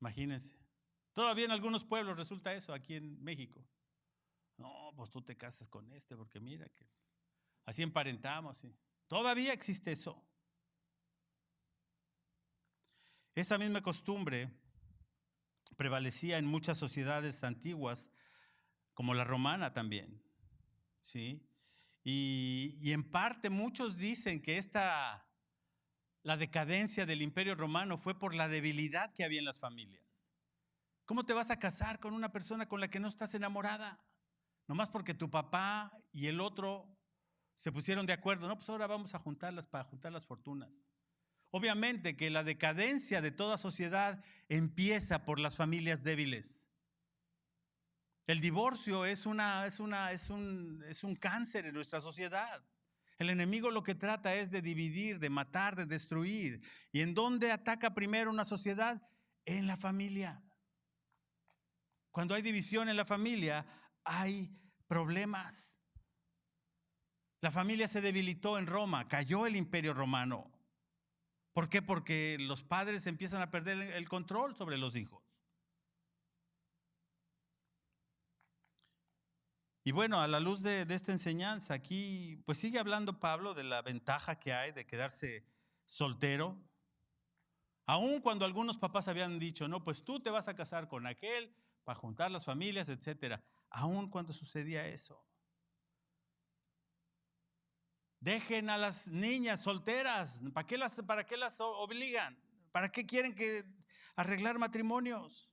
Imagínense. Todavía en algunos pueblos resulta eso, aquí en México. No, pues tú te casas con este porque mira que así emparentamos. ¿Sí? Todavía existe eso. Esa misma costumbre prevalecía en muchas sociedades antiguas, como la romana también, ¿sí? Y en parte muchos dicen que la decadencia del Imperio Romano fue por la debilidad que había en las familias. ¿Cómo te vas a casar con una persona con la que no estás enamorada? Nomás porque tu papá y el otro se pusieron de acuerdo. No, pues ahora vamos a juntarlas para juntar las fortunas. Obviamente que la decadencia de toda sociedad empieza por las familias débiles. El divorcio es un cáncer en nuestra sociedad. El enemigo lo que trata es de dividir, de matar, de destruir. ¿Y en dónde ataca primero una sociedad? En la familia. Cuando hay división en la familia, hay problemas. La familia se debilitó en Roma, cayó el Imperio Romano. ¿Por qué? Porque los padres empiezan a perder el control sobre los hijos. Y bueno, a la luz de esta enseñanza, aquí pues sigue hablando Pablo de la ventaja que hay de quedarse soltero. Aun cuando algunos papás habían dicho, no, pues tú te vas a casar con aquel para juntar las familias, etcétera. Aun cuando sucedía eso. Dejen a las niñas solteras. ¿Para qué las obligan? ¿Para qué quieren arreglar matrimonios?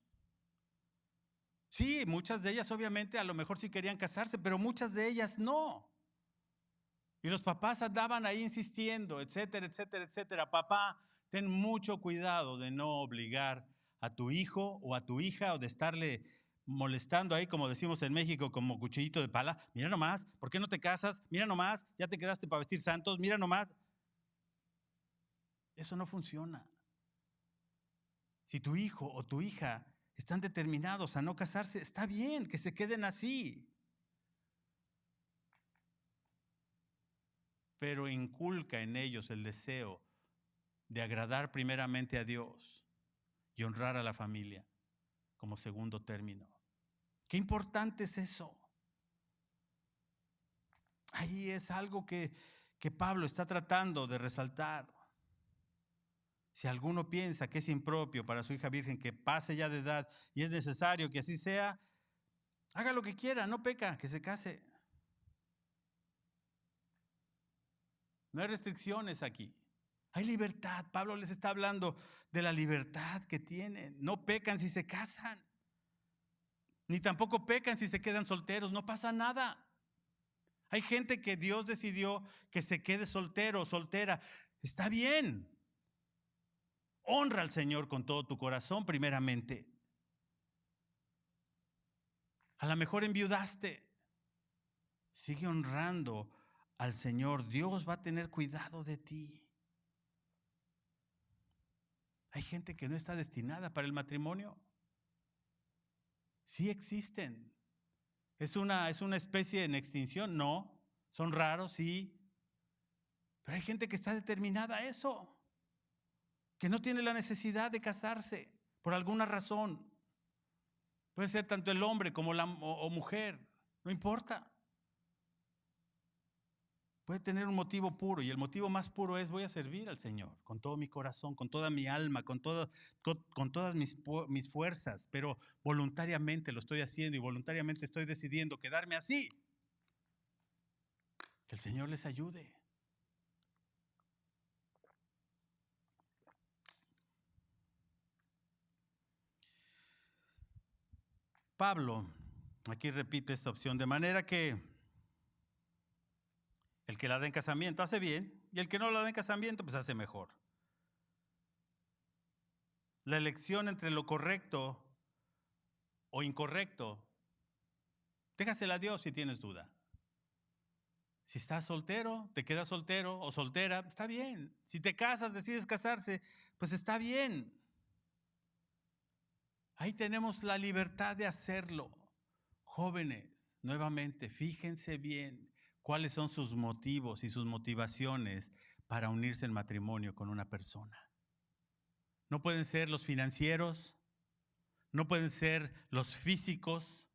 Sí, muchas de ellas obviamente a lo mejor sí querían casarse, pero muchas de ellas no. Y los papás andaban ahí insistiendo, etcétera, etcétera, etcétera. Papá, ten mucho cuidado de no obligar a tu hijo o a tu hija o de estarle molestando ahí, como decimos en México, como cuchillito de pala. Mira nomás, ¿por qué no te casas? Mira nomás, ya te quedaste para vestir santos. Mira nomás. Eso no funciona. Si tu hijo o tu hija están determinados a no casarse, está bien que se queden así. Pero inculca en ellos el deseo de agradar primeramente a Dios y honrar a la familia como segundo término. Qué importante es eso. Ahí es algo que Pablo está tratando de resaltar. Si alguno piensa que es impropio para su hija virgen que pase ya de edad y es necesario que así sea, haga lo que quiera, no peca, que se case. No hay restricciones aquí. Hay libertad. Pablo les está hablando de la libertad que tienen. No pecan si se casan. Ni tampoco pecan si se quedan solteros. No pasa nada. Hay gente que Dios decidió que se quede soltero o soltera. Está bien. Honra al Señor con todo tu corazón primeramente. A lo mejor enviudaste. Sigue honrando al Señor. Dios va a tener cuidado de ti. Hay gente que no está destinada para el matrimonio. Sí existen. ¿Es una especie en extinción? No. ¿Son raros? Sí. Pero hay gente que está determinada a eso. Que no tiene la necesidad de casarse por alguna razón. Puede ser tanto el hombre como o mujer. No importa. Puede tener un motivo puro, y el motivo más puro es: voy a servir al Señor con todo mi corazón, con toda mi alma, con todas mis fuerzas, pero voluntariamente lo estoy haciendo y voluntariamente estoy decidiendo quedarme así. Que el Señor les ayude. Pablo aquí repite esta opción, de manera que el que la da en casamiento hace bien, y el que no la da en casamiento pues hace mejor. La elección entre lo correcto o incorrecto, déjasela a Dios si tienes duda. Si estás soltero, te quedas soltero o soltera, está bien. Si te casas, decides casarse, pues está bien. Ahí tenemos la libertad de hacerlo. Jóvenes, nuevamente, fíjense bien cuáles son sus motivos y sus motivaciones para unirse en matrimonio con una persona. No pueden ser los financieros, no pueden ser los físicos,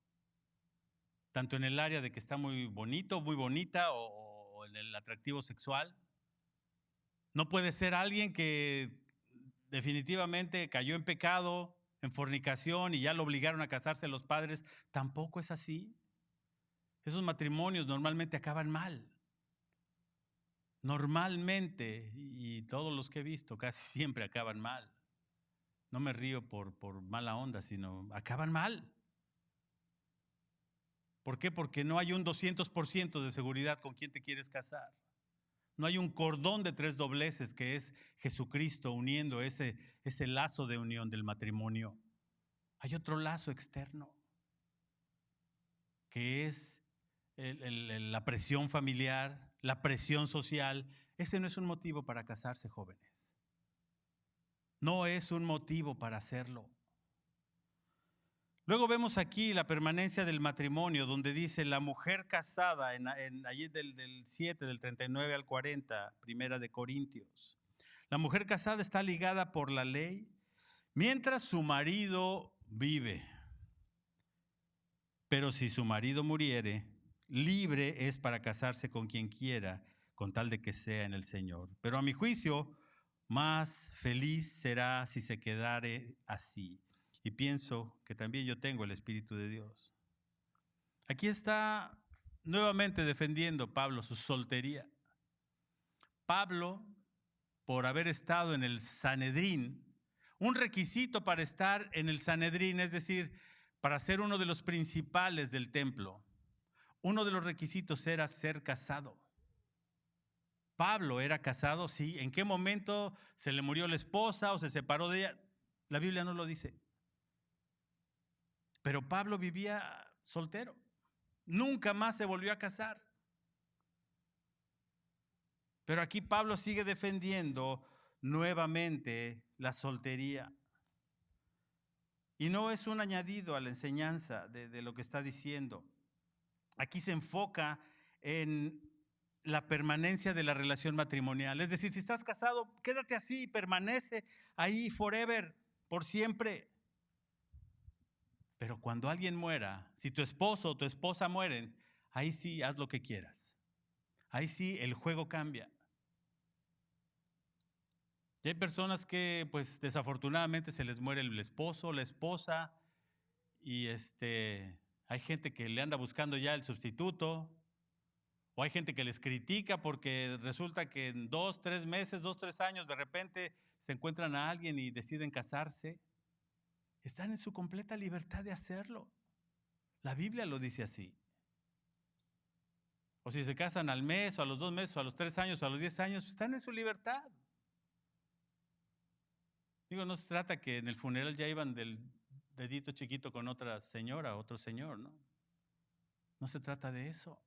tanto en el área de que está muy bonito, muy bonita, o en el atractivo sexual. No puede ser alguien que definitivamente cayó en pecado, en fornicación, y ya lo obligaron a casarse los padres. Tampoco es así. Esos matrimonios normalmente acaban mal. Normalmente, y todos los que he visto casi siempre acaban mal. No me río por mala onda, sino acaban mal. ¿Por qué? Porque no hay un 200% de seguridad con quién te quieres casar. No hay un cordón de 3 dobleces que es Jesucristo uniendo ese lazo de unión del matrimonio. Hay otro lazo externo, que es la presión familiar, la presión social. Ese no es un motivo para casarse, jóvenes. No es un motivo para hacerlo. Luego vemos aquí la permanencia del matrimonio, donde dice: la mujer casada, allí del 7, del 39 al 40, primera de Corintios. La mujer casada está ligada por la ley mientras su marido vive. Pero si su marido muriere, libre es para casarse con quien quiera, con tal de que sea en el Señor. Pero a mi juicio, más feliz será si se quedare así. Y pienso que también yo tengo el Espíritu de Dios. Aquí está nuevamente defendiendo Pablo su soltería. Pablo, por haber estado en el Sanedrín, un requisito para estar en el Sanedrín, es decir, para ser uno de los principales del templo, uno de los requisitos era ser casado. Pablo era casado, sí. ¿En qué momento se le murió la esposa o se separó de ella? La Biblia no lo dice. Pero Pablo vivía soltero. Nunca más se volvió a casar. Pero aquí Pablo sigue defendiendo nuevamente la soltería. Y no es un añadido a la enseñanza de lo que está diciendo. Aquí se enfoca en la permanencia de la relación matrimonial. Es decir, si estás casado, quédate así, permanece ahí forever, por siempre. Pero cuando alguien muera, si tu esposo o tu esposa mueren, ahí sí haz lo que quieras. Ahí sí el juego cambia. Y hay personas que pues desafortunadamente se les muere el esposo, la esposa, y hay gente que le anda buscando ya el sustituto, O hay gente que les critica porque resulta que en 2, 3 meses, 2, 3 años, de repente se encuentran a alguien y deciden casarse. Están en su completa libertad de hacerlo. La Biblia lo dice así. O si se casan al mes, o a los 2 meses, o a los 3 años, o a los 10 años, están en su libertad. Digo, no se trata que en el funeral ya iban del dedito chiquito con otra señora, otro señor, ¿no? No se trata de eso.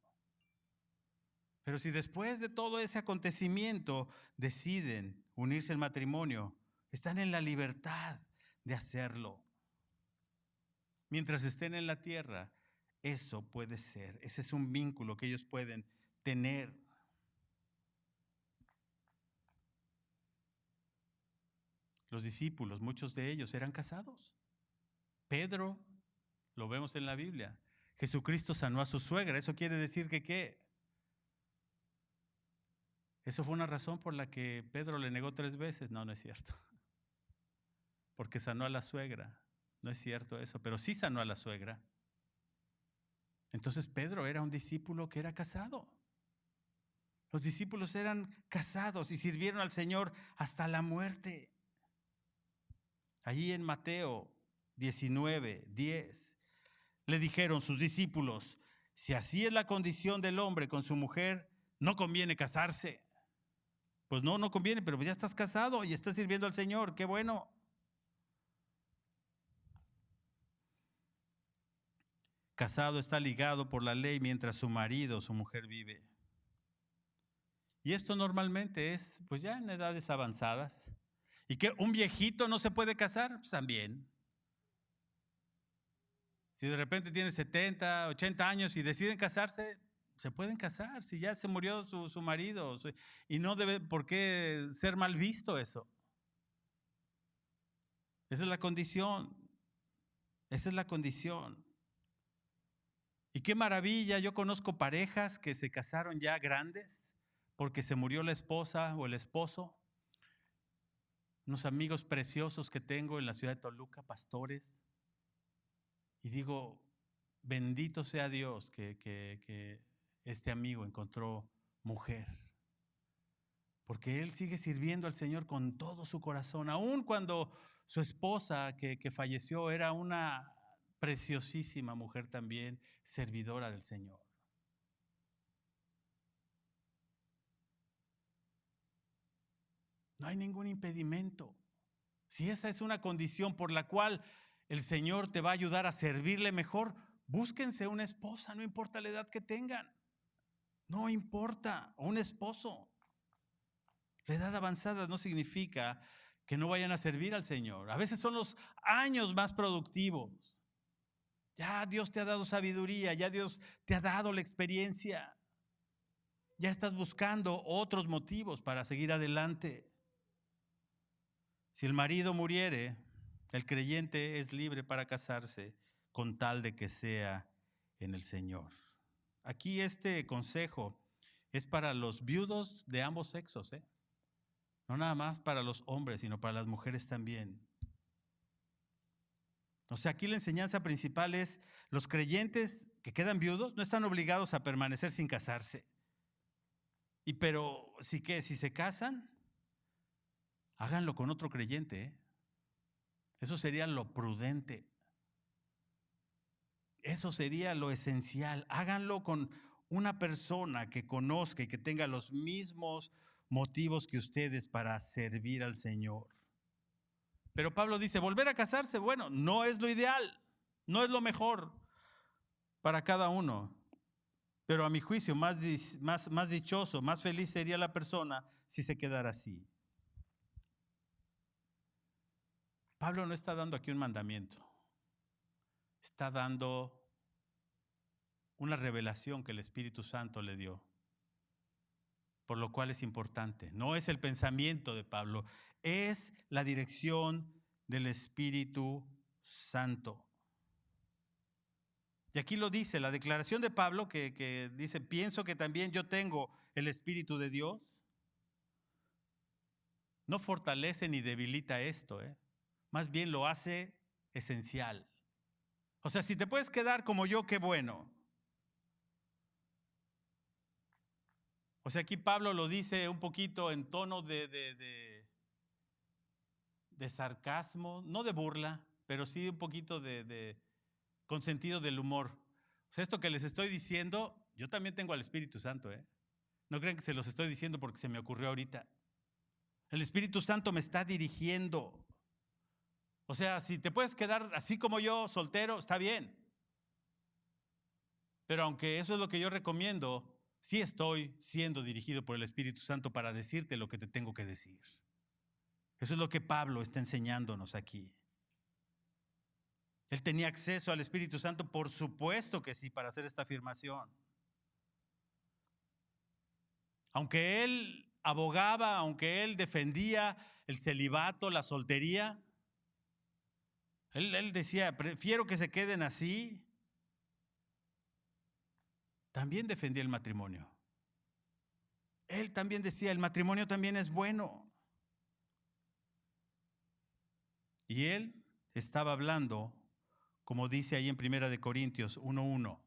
Pero si después de todo ese acontecimiento deciden unirse en matrimonio, están en la libertad de hacerlo. Mientras estén en la tierra, eso puede ser. Ese es un vínculo que ellos pueden tener. Los discípulos, muchos de ellos eran casados. Pedro, lo vemos en la Biblia. Jesucristo sanó a su suegra. ¿Eso quiere decir que qué? ¿Eso fue una razón por la que Pedro le negó 3 veces? No, no es cierto. Porque sanó a la suegra. No es cierto eso, pero sí sanó a la suegra. Entonces Pedro era un discípulo que era casado. Los discípulos eran casados y sirvieron al Señor hasta la muerte. Allí en Mateo 19:10 le dijeron sus discípulos: si así es la condición del hombre con su mujer, no conviene casarse. Pues no conviene, pero ya estás casado y estás sirviendo al Señor. ¡Qué bueno! Casado está ligado por la ley mientras su marido o su mujer vive. Y esto normalmente es pues ya en edades avanzadas. ¿Y que un viejito no se puede casar? Pues también. Si de repente tiene 70, 80 años y deciden casarse, se pueden casar. Si ya se murió su marido. Y no debe por qué ser mal visto eso. Esa es la condición. Esa es la condición. Y qué maravilla, yo conozco parejas que se casaron ya grandes porque se murió la esposa o el esposo. Unos amigos preciosos que tengo en la ciudad de Toluca, pastores. Y digo, bendito sea Dios que este amigo encontró mujer. Porque él sigue sirviendo al Señor con todo su corazón. Aun cuando su esposa que falleció era una preciosísima mujer también, servidora del Señor. No hay ningún impedimento. Si esa es una condición por la cual el Señor te va a ayudar a servirle mejor, búsquense una esposa, no importa la edad que tengan. No importa, o un esposo. La edad avanzada no significa que no vayan a servir al Señor. A veces son los años más productivos. Ya Dios te ha dado sabiduría, ya Dios te ha dado la experiencia. Ya estás buscando otros motivos para seguir adelante. Si el marido muriere, el creyente es libre para casarse con tal de que sea en el Señor. Aquí este consejo es para los viudos de ambos sexos, ¿eh? No nada más para los hombres, sino para las mujeres también. O sea, aquí la enseñanza principal es: los creyentes que quedan viudos no están obligados a permanecer sin casarse. Pero si se casan, háganlo con otro creyente, ¿eh? Eso sería lo prudente. Eso sería lo esencial. Háganlo con una persona que conozca y que tenga los mismos motivos que ustedes para servir al Señor. Pero Pablo dice, volver a casarse, bueno, no es lo ideal, no es lo mejor para cada uno. Pero a mi juicio, más dichoso, más feliz sería la persona si se quedara así. Pablo no está dando aquí un mandamiento. Está dando una revelación que el Espíritu Santo le dio, por lo cual es importante. No es el pensamiento de Pablo, es la dirección del Espíritu Santo. Y aquí lo dice, la declaración de Pablo que dice, pienso que también yo tengo el Espíritu de Dios, no fortalece ni debilita esto, más bien lo hace esencial. O sea, si te puedes quedar como yo, qué bueno. O sea, aquí Pablo lo dice un poquito en tono de sarcasmo, no de burla, pero sí un poquito con sentido del humor. O sea, esto que les estoy diciendo, yo también tengo al Espíritu Santo, ¿eh? No crean que se los estoy diciendo porque se me ocurrió ahorita. El Espíritu Santo me está dirigiendo. O sea, si te puedes quedar así como yo, soltero, está bien. Pero aunque eso es lo que yo recomiendo, sí estoy siendo dirigido por el Espíritu Santo para decirte lo que te tengo que decir. Eso es lo que Pablo está enseñándonos aquí. Él tenía acceso al Espíritu Santo, por supuesto que sí, para hacer esta afirmación. Aunque él abogaba, aunque él defendía el celibato, la soltería, él decía, prefiero que se queden así. También defendía el matrimonio. Él también decía, el matrimonio también es bueno. Y él estaba hablando, como dice ahí en 1 Corintios 1:1.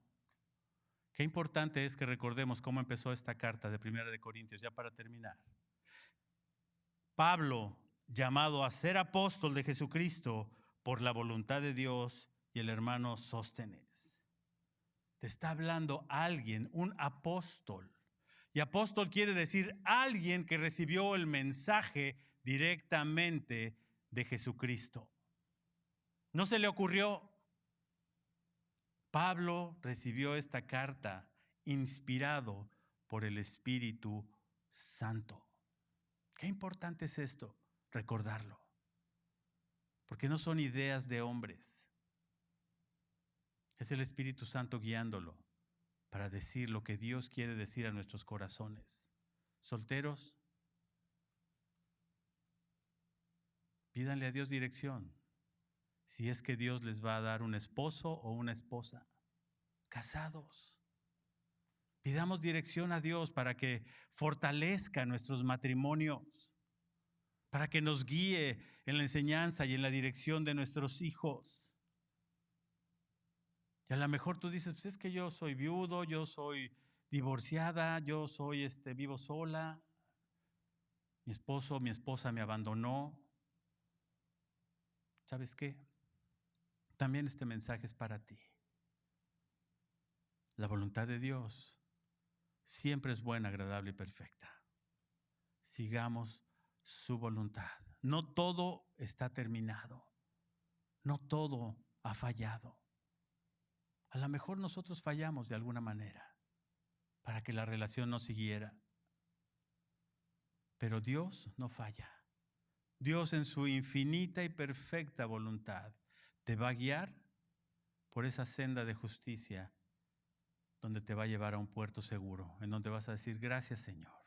Qué importante es que recordemos cómo empezó esta carta de 1 Corintios, ya para terminar. Pablo, llamado a ser apóstol de Jesucristo por la voluntad de Dios, y el hermano Sóstenes. Te está hablando alguien, un apóstol. Y apóstol quiere decir alguien que recibió el mensaje directamente de Jesucristo. No se le ocurrió. Pablo recibió esta carta inspirado por el Espíritu Santo. Qué importante es esto, recordarlo. Porque no son ideas de hombres. Es el Espíritu Santo guiándolo para decir lo que Dios quiere decir a nuestros corazones. Solteros, pídanle a Dios dirección. Si es que Dios les va a dar un esposo o una esposa. Casados, pidamos dirección a Dios para que fortalezca nuestros matrimonios, para que nos guíe en la enseñanza y en la dirección de nuestros hijos. Y a lo mejor tú dices, pues es que yo soy viudo, yo soy divorciada, yo soy vivo sola, mi esposo, mi esposa me abandonó. ¿Sabes qué? También este mensaje es para ti. La voluntad de Dios siempre es buena, agradable y perfecta. Sigamos su voluntad. No todo está terminado. No todo ha fallado. A lo mejor nosotros fallamos de alguna manera para que la relación no siguiera. Pero Dios no falla. Dios en su infinita y perfecta voluntad te va a guiar por esa senda de justicia donde te va a llevar a un puerto seguro, en donde vas a decir, gracias Señor,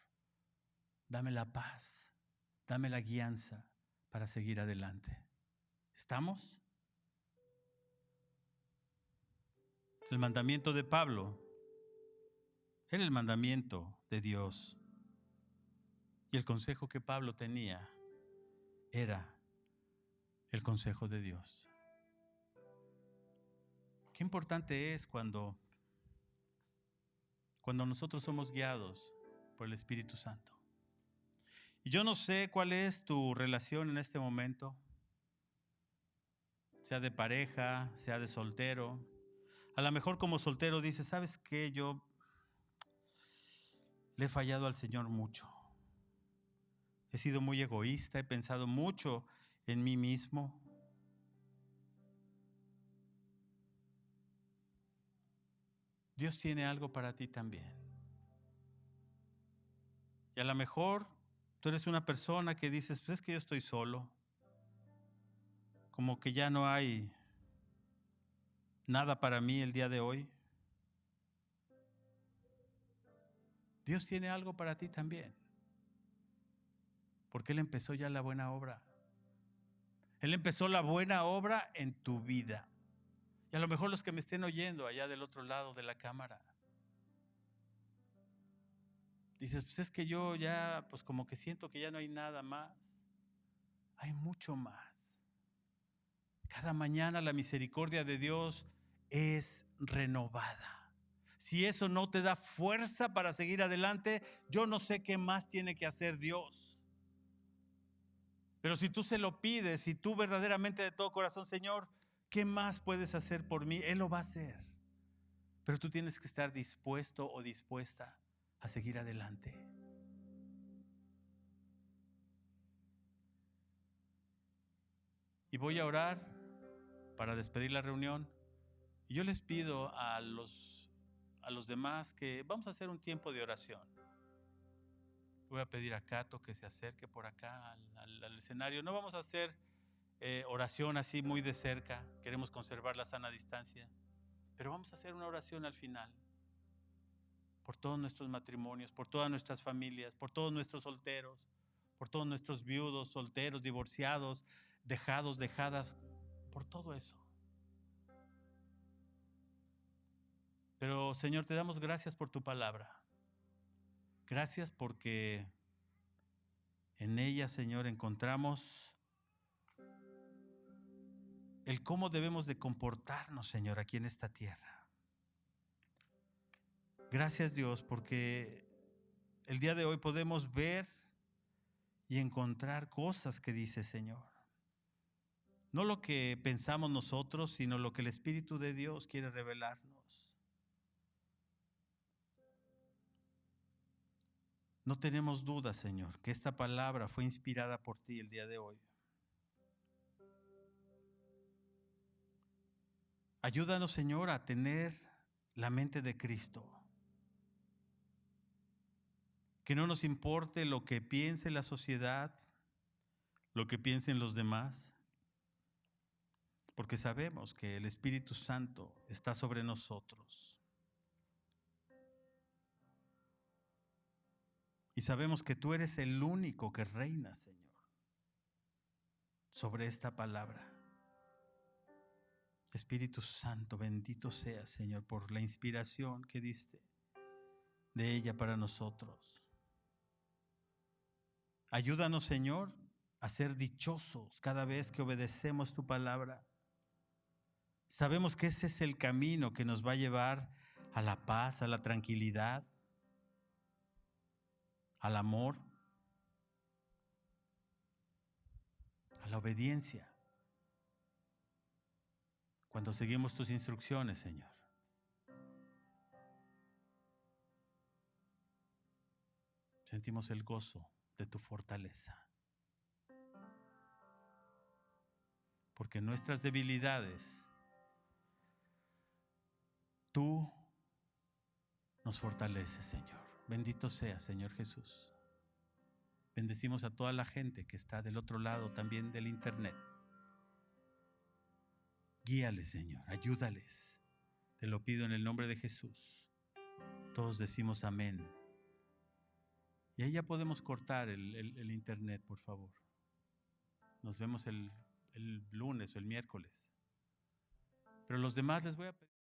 dame la paz, dame la guianza para seguir adelante. ¿Estamos? El mandamiento de Pablo era el mandamiento de Dios. Y el consejo que Pablo tenía era el consejo de Dios. Qué importante es cuando nosotros somos guiados por el Espíritu Santo. Y yo no sé cuál es tu relación en este momento, sea de pareja, sea de soltero. A lo mejor como soltero dices, ¿sabes qué? Yo le he fallado al Señor mucho. He sido muy egoísta, he pensado mucho en mí mismo. Dios tiene algo para ti también. Y a lo mejor tú eres una persona que dices, pues es que yo estoy solo. Como que ya no hay nada para mí el día de hoy. Dios tiene algo para ti también. Porque Él empezó ya la buena obra. Él empezó la buena obra en tu vida. Y a lo mejor los que me estén oyendo allá del otro lado de la cámara, dices, pues es que yo ya, pues como que siento que ya no hay nada más. Hay mucho más. Cada mañana la misericordia de Dios es renovada. Si eso no te da fuerza para seguir adelante, yo no sé qué más tiene que hacer Dios. Pero si tú se lo pides, si tú verdaderamente de todo corazón, Señor, ¿qué más puedes hacer por mí? Él lo va a hacer. Pero tú tienes que estar dispuesto o dispuesta a seguir adelante. Y voy a orar para despedir la reunión. Y yo les pido a los demás que vamos a hacer un tiempo de oración. Voy a pedir a Cato que se acerque por acá al escenario. No vamos a hacer oración así muy de cerca. Queremos conservar la sana distancia. Pero vamos a hacer una oración al final. Por todos nuestros matrimonios, por todas nuestras familias, por todos nuestros solteros, por todos nuestros viudos, solteros, divorciados, dejados, dejadas, por todo eso. Pero Señor, te damos gracias por tu palabra. Gracias porque en ella, Señor, encontramos el cómo debemos de comportarnos, Señor, aquí en esta tierra. Gracias, Dios, porque el día de hoy podemos ver y encontrar cosas que dice, Señor. No lo que pensamos nosotros, sino lo que el Espíritu de Dios quiere revelarnos. No tenemos duda, Señor, que esta palabra fue inspirada por ti el día de hoy. Ayúdanos, Señor, a tener la mente de Cristo. Que no nos importe lo que piense la sociedad, lo que piensen los demás, porque sabemos que el Espíritu Santo está sobre nosotros. Y sabemos que tú eres el único que reina, Señor, sobre esta palabra. Espíritu Santo, bendito seas, Señor, por la inspiración que diste de ella para nosotros. Ayúdanos, Señor, a ser dichosos cada vez que obedecemos tu palabra. Sabemos que ese es el camino que nos va a llevar a la paz, a la tranquilidad, al amor, a la obediencia. Cuando seguimos tus instrucciones, Señor. Sentimos el gozo de tu fortaleza. Porque en nuestras debilidades, tú nos fortaleces, Señor. Bendito sea, Señor Jesús. Bendecimos a toda la gente que está del otro lado también del internet. Guíales, Señor, ayúdales. Te lo pido en el nombre de Jesús. Todos decimos amén. Y ahí ya podemos cortar el internet, por favor. Nos vemos el lunes o el miércoles. Pero los demás les voy a pedir.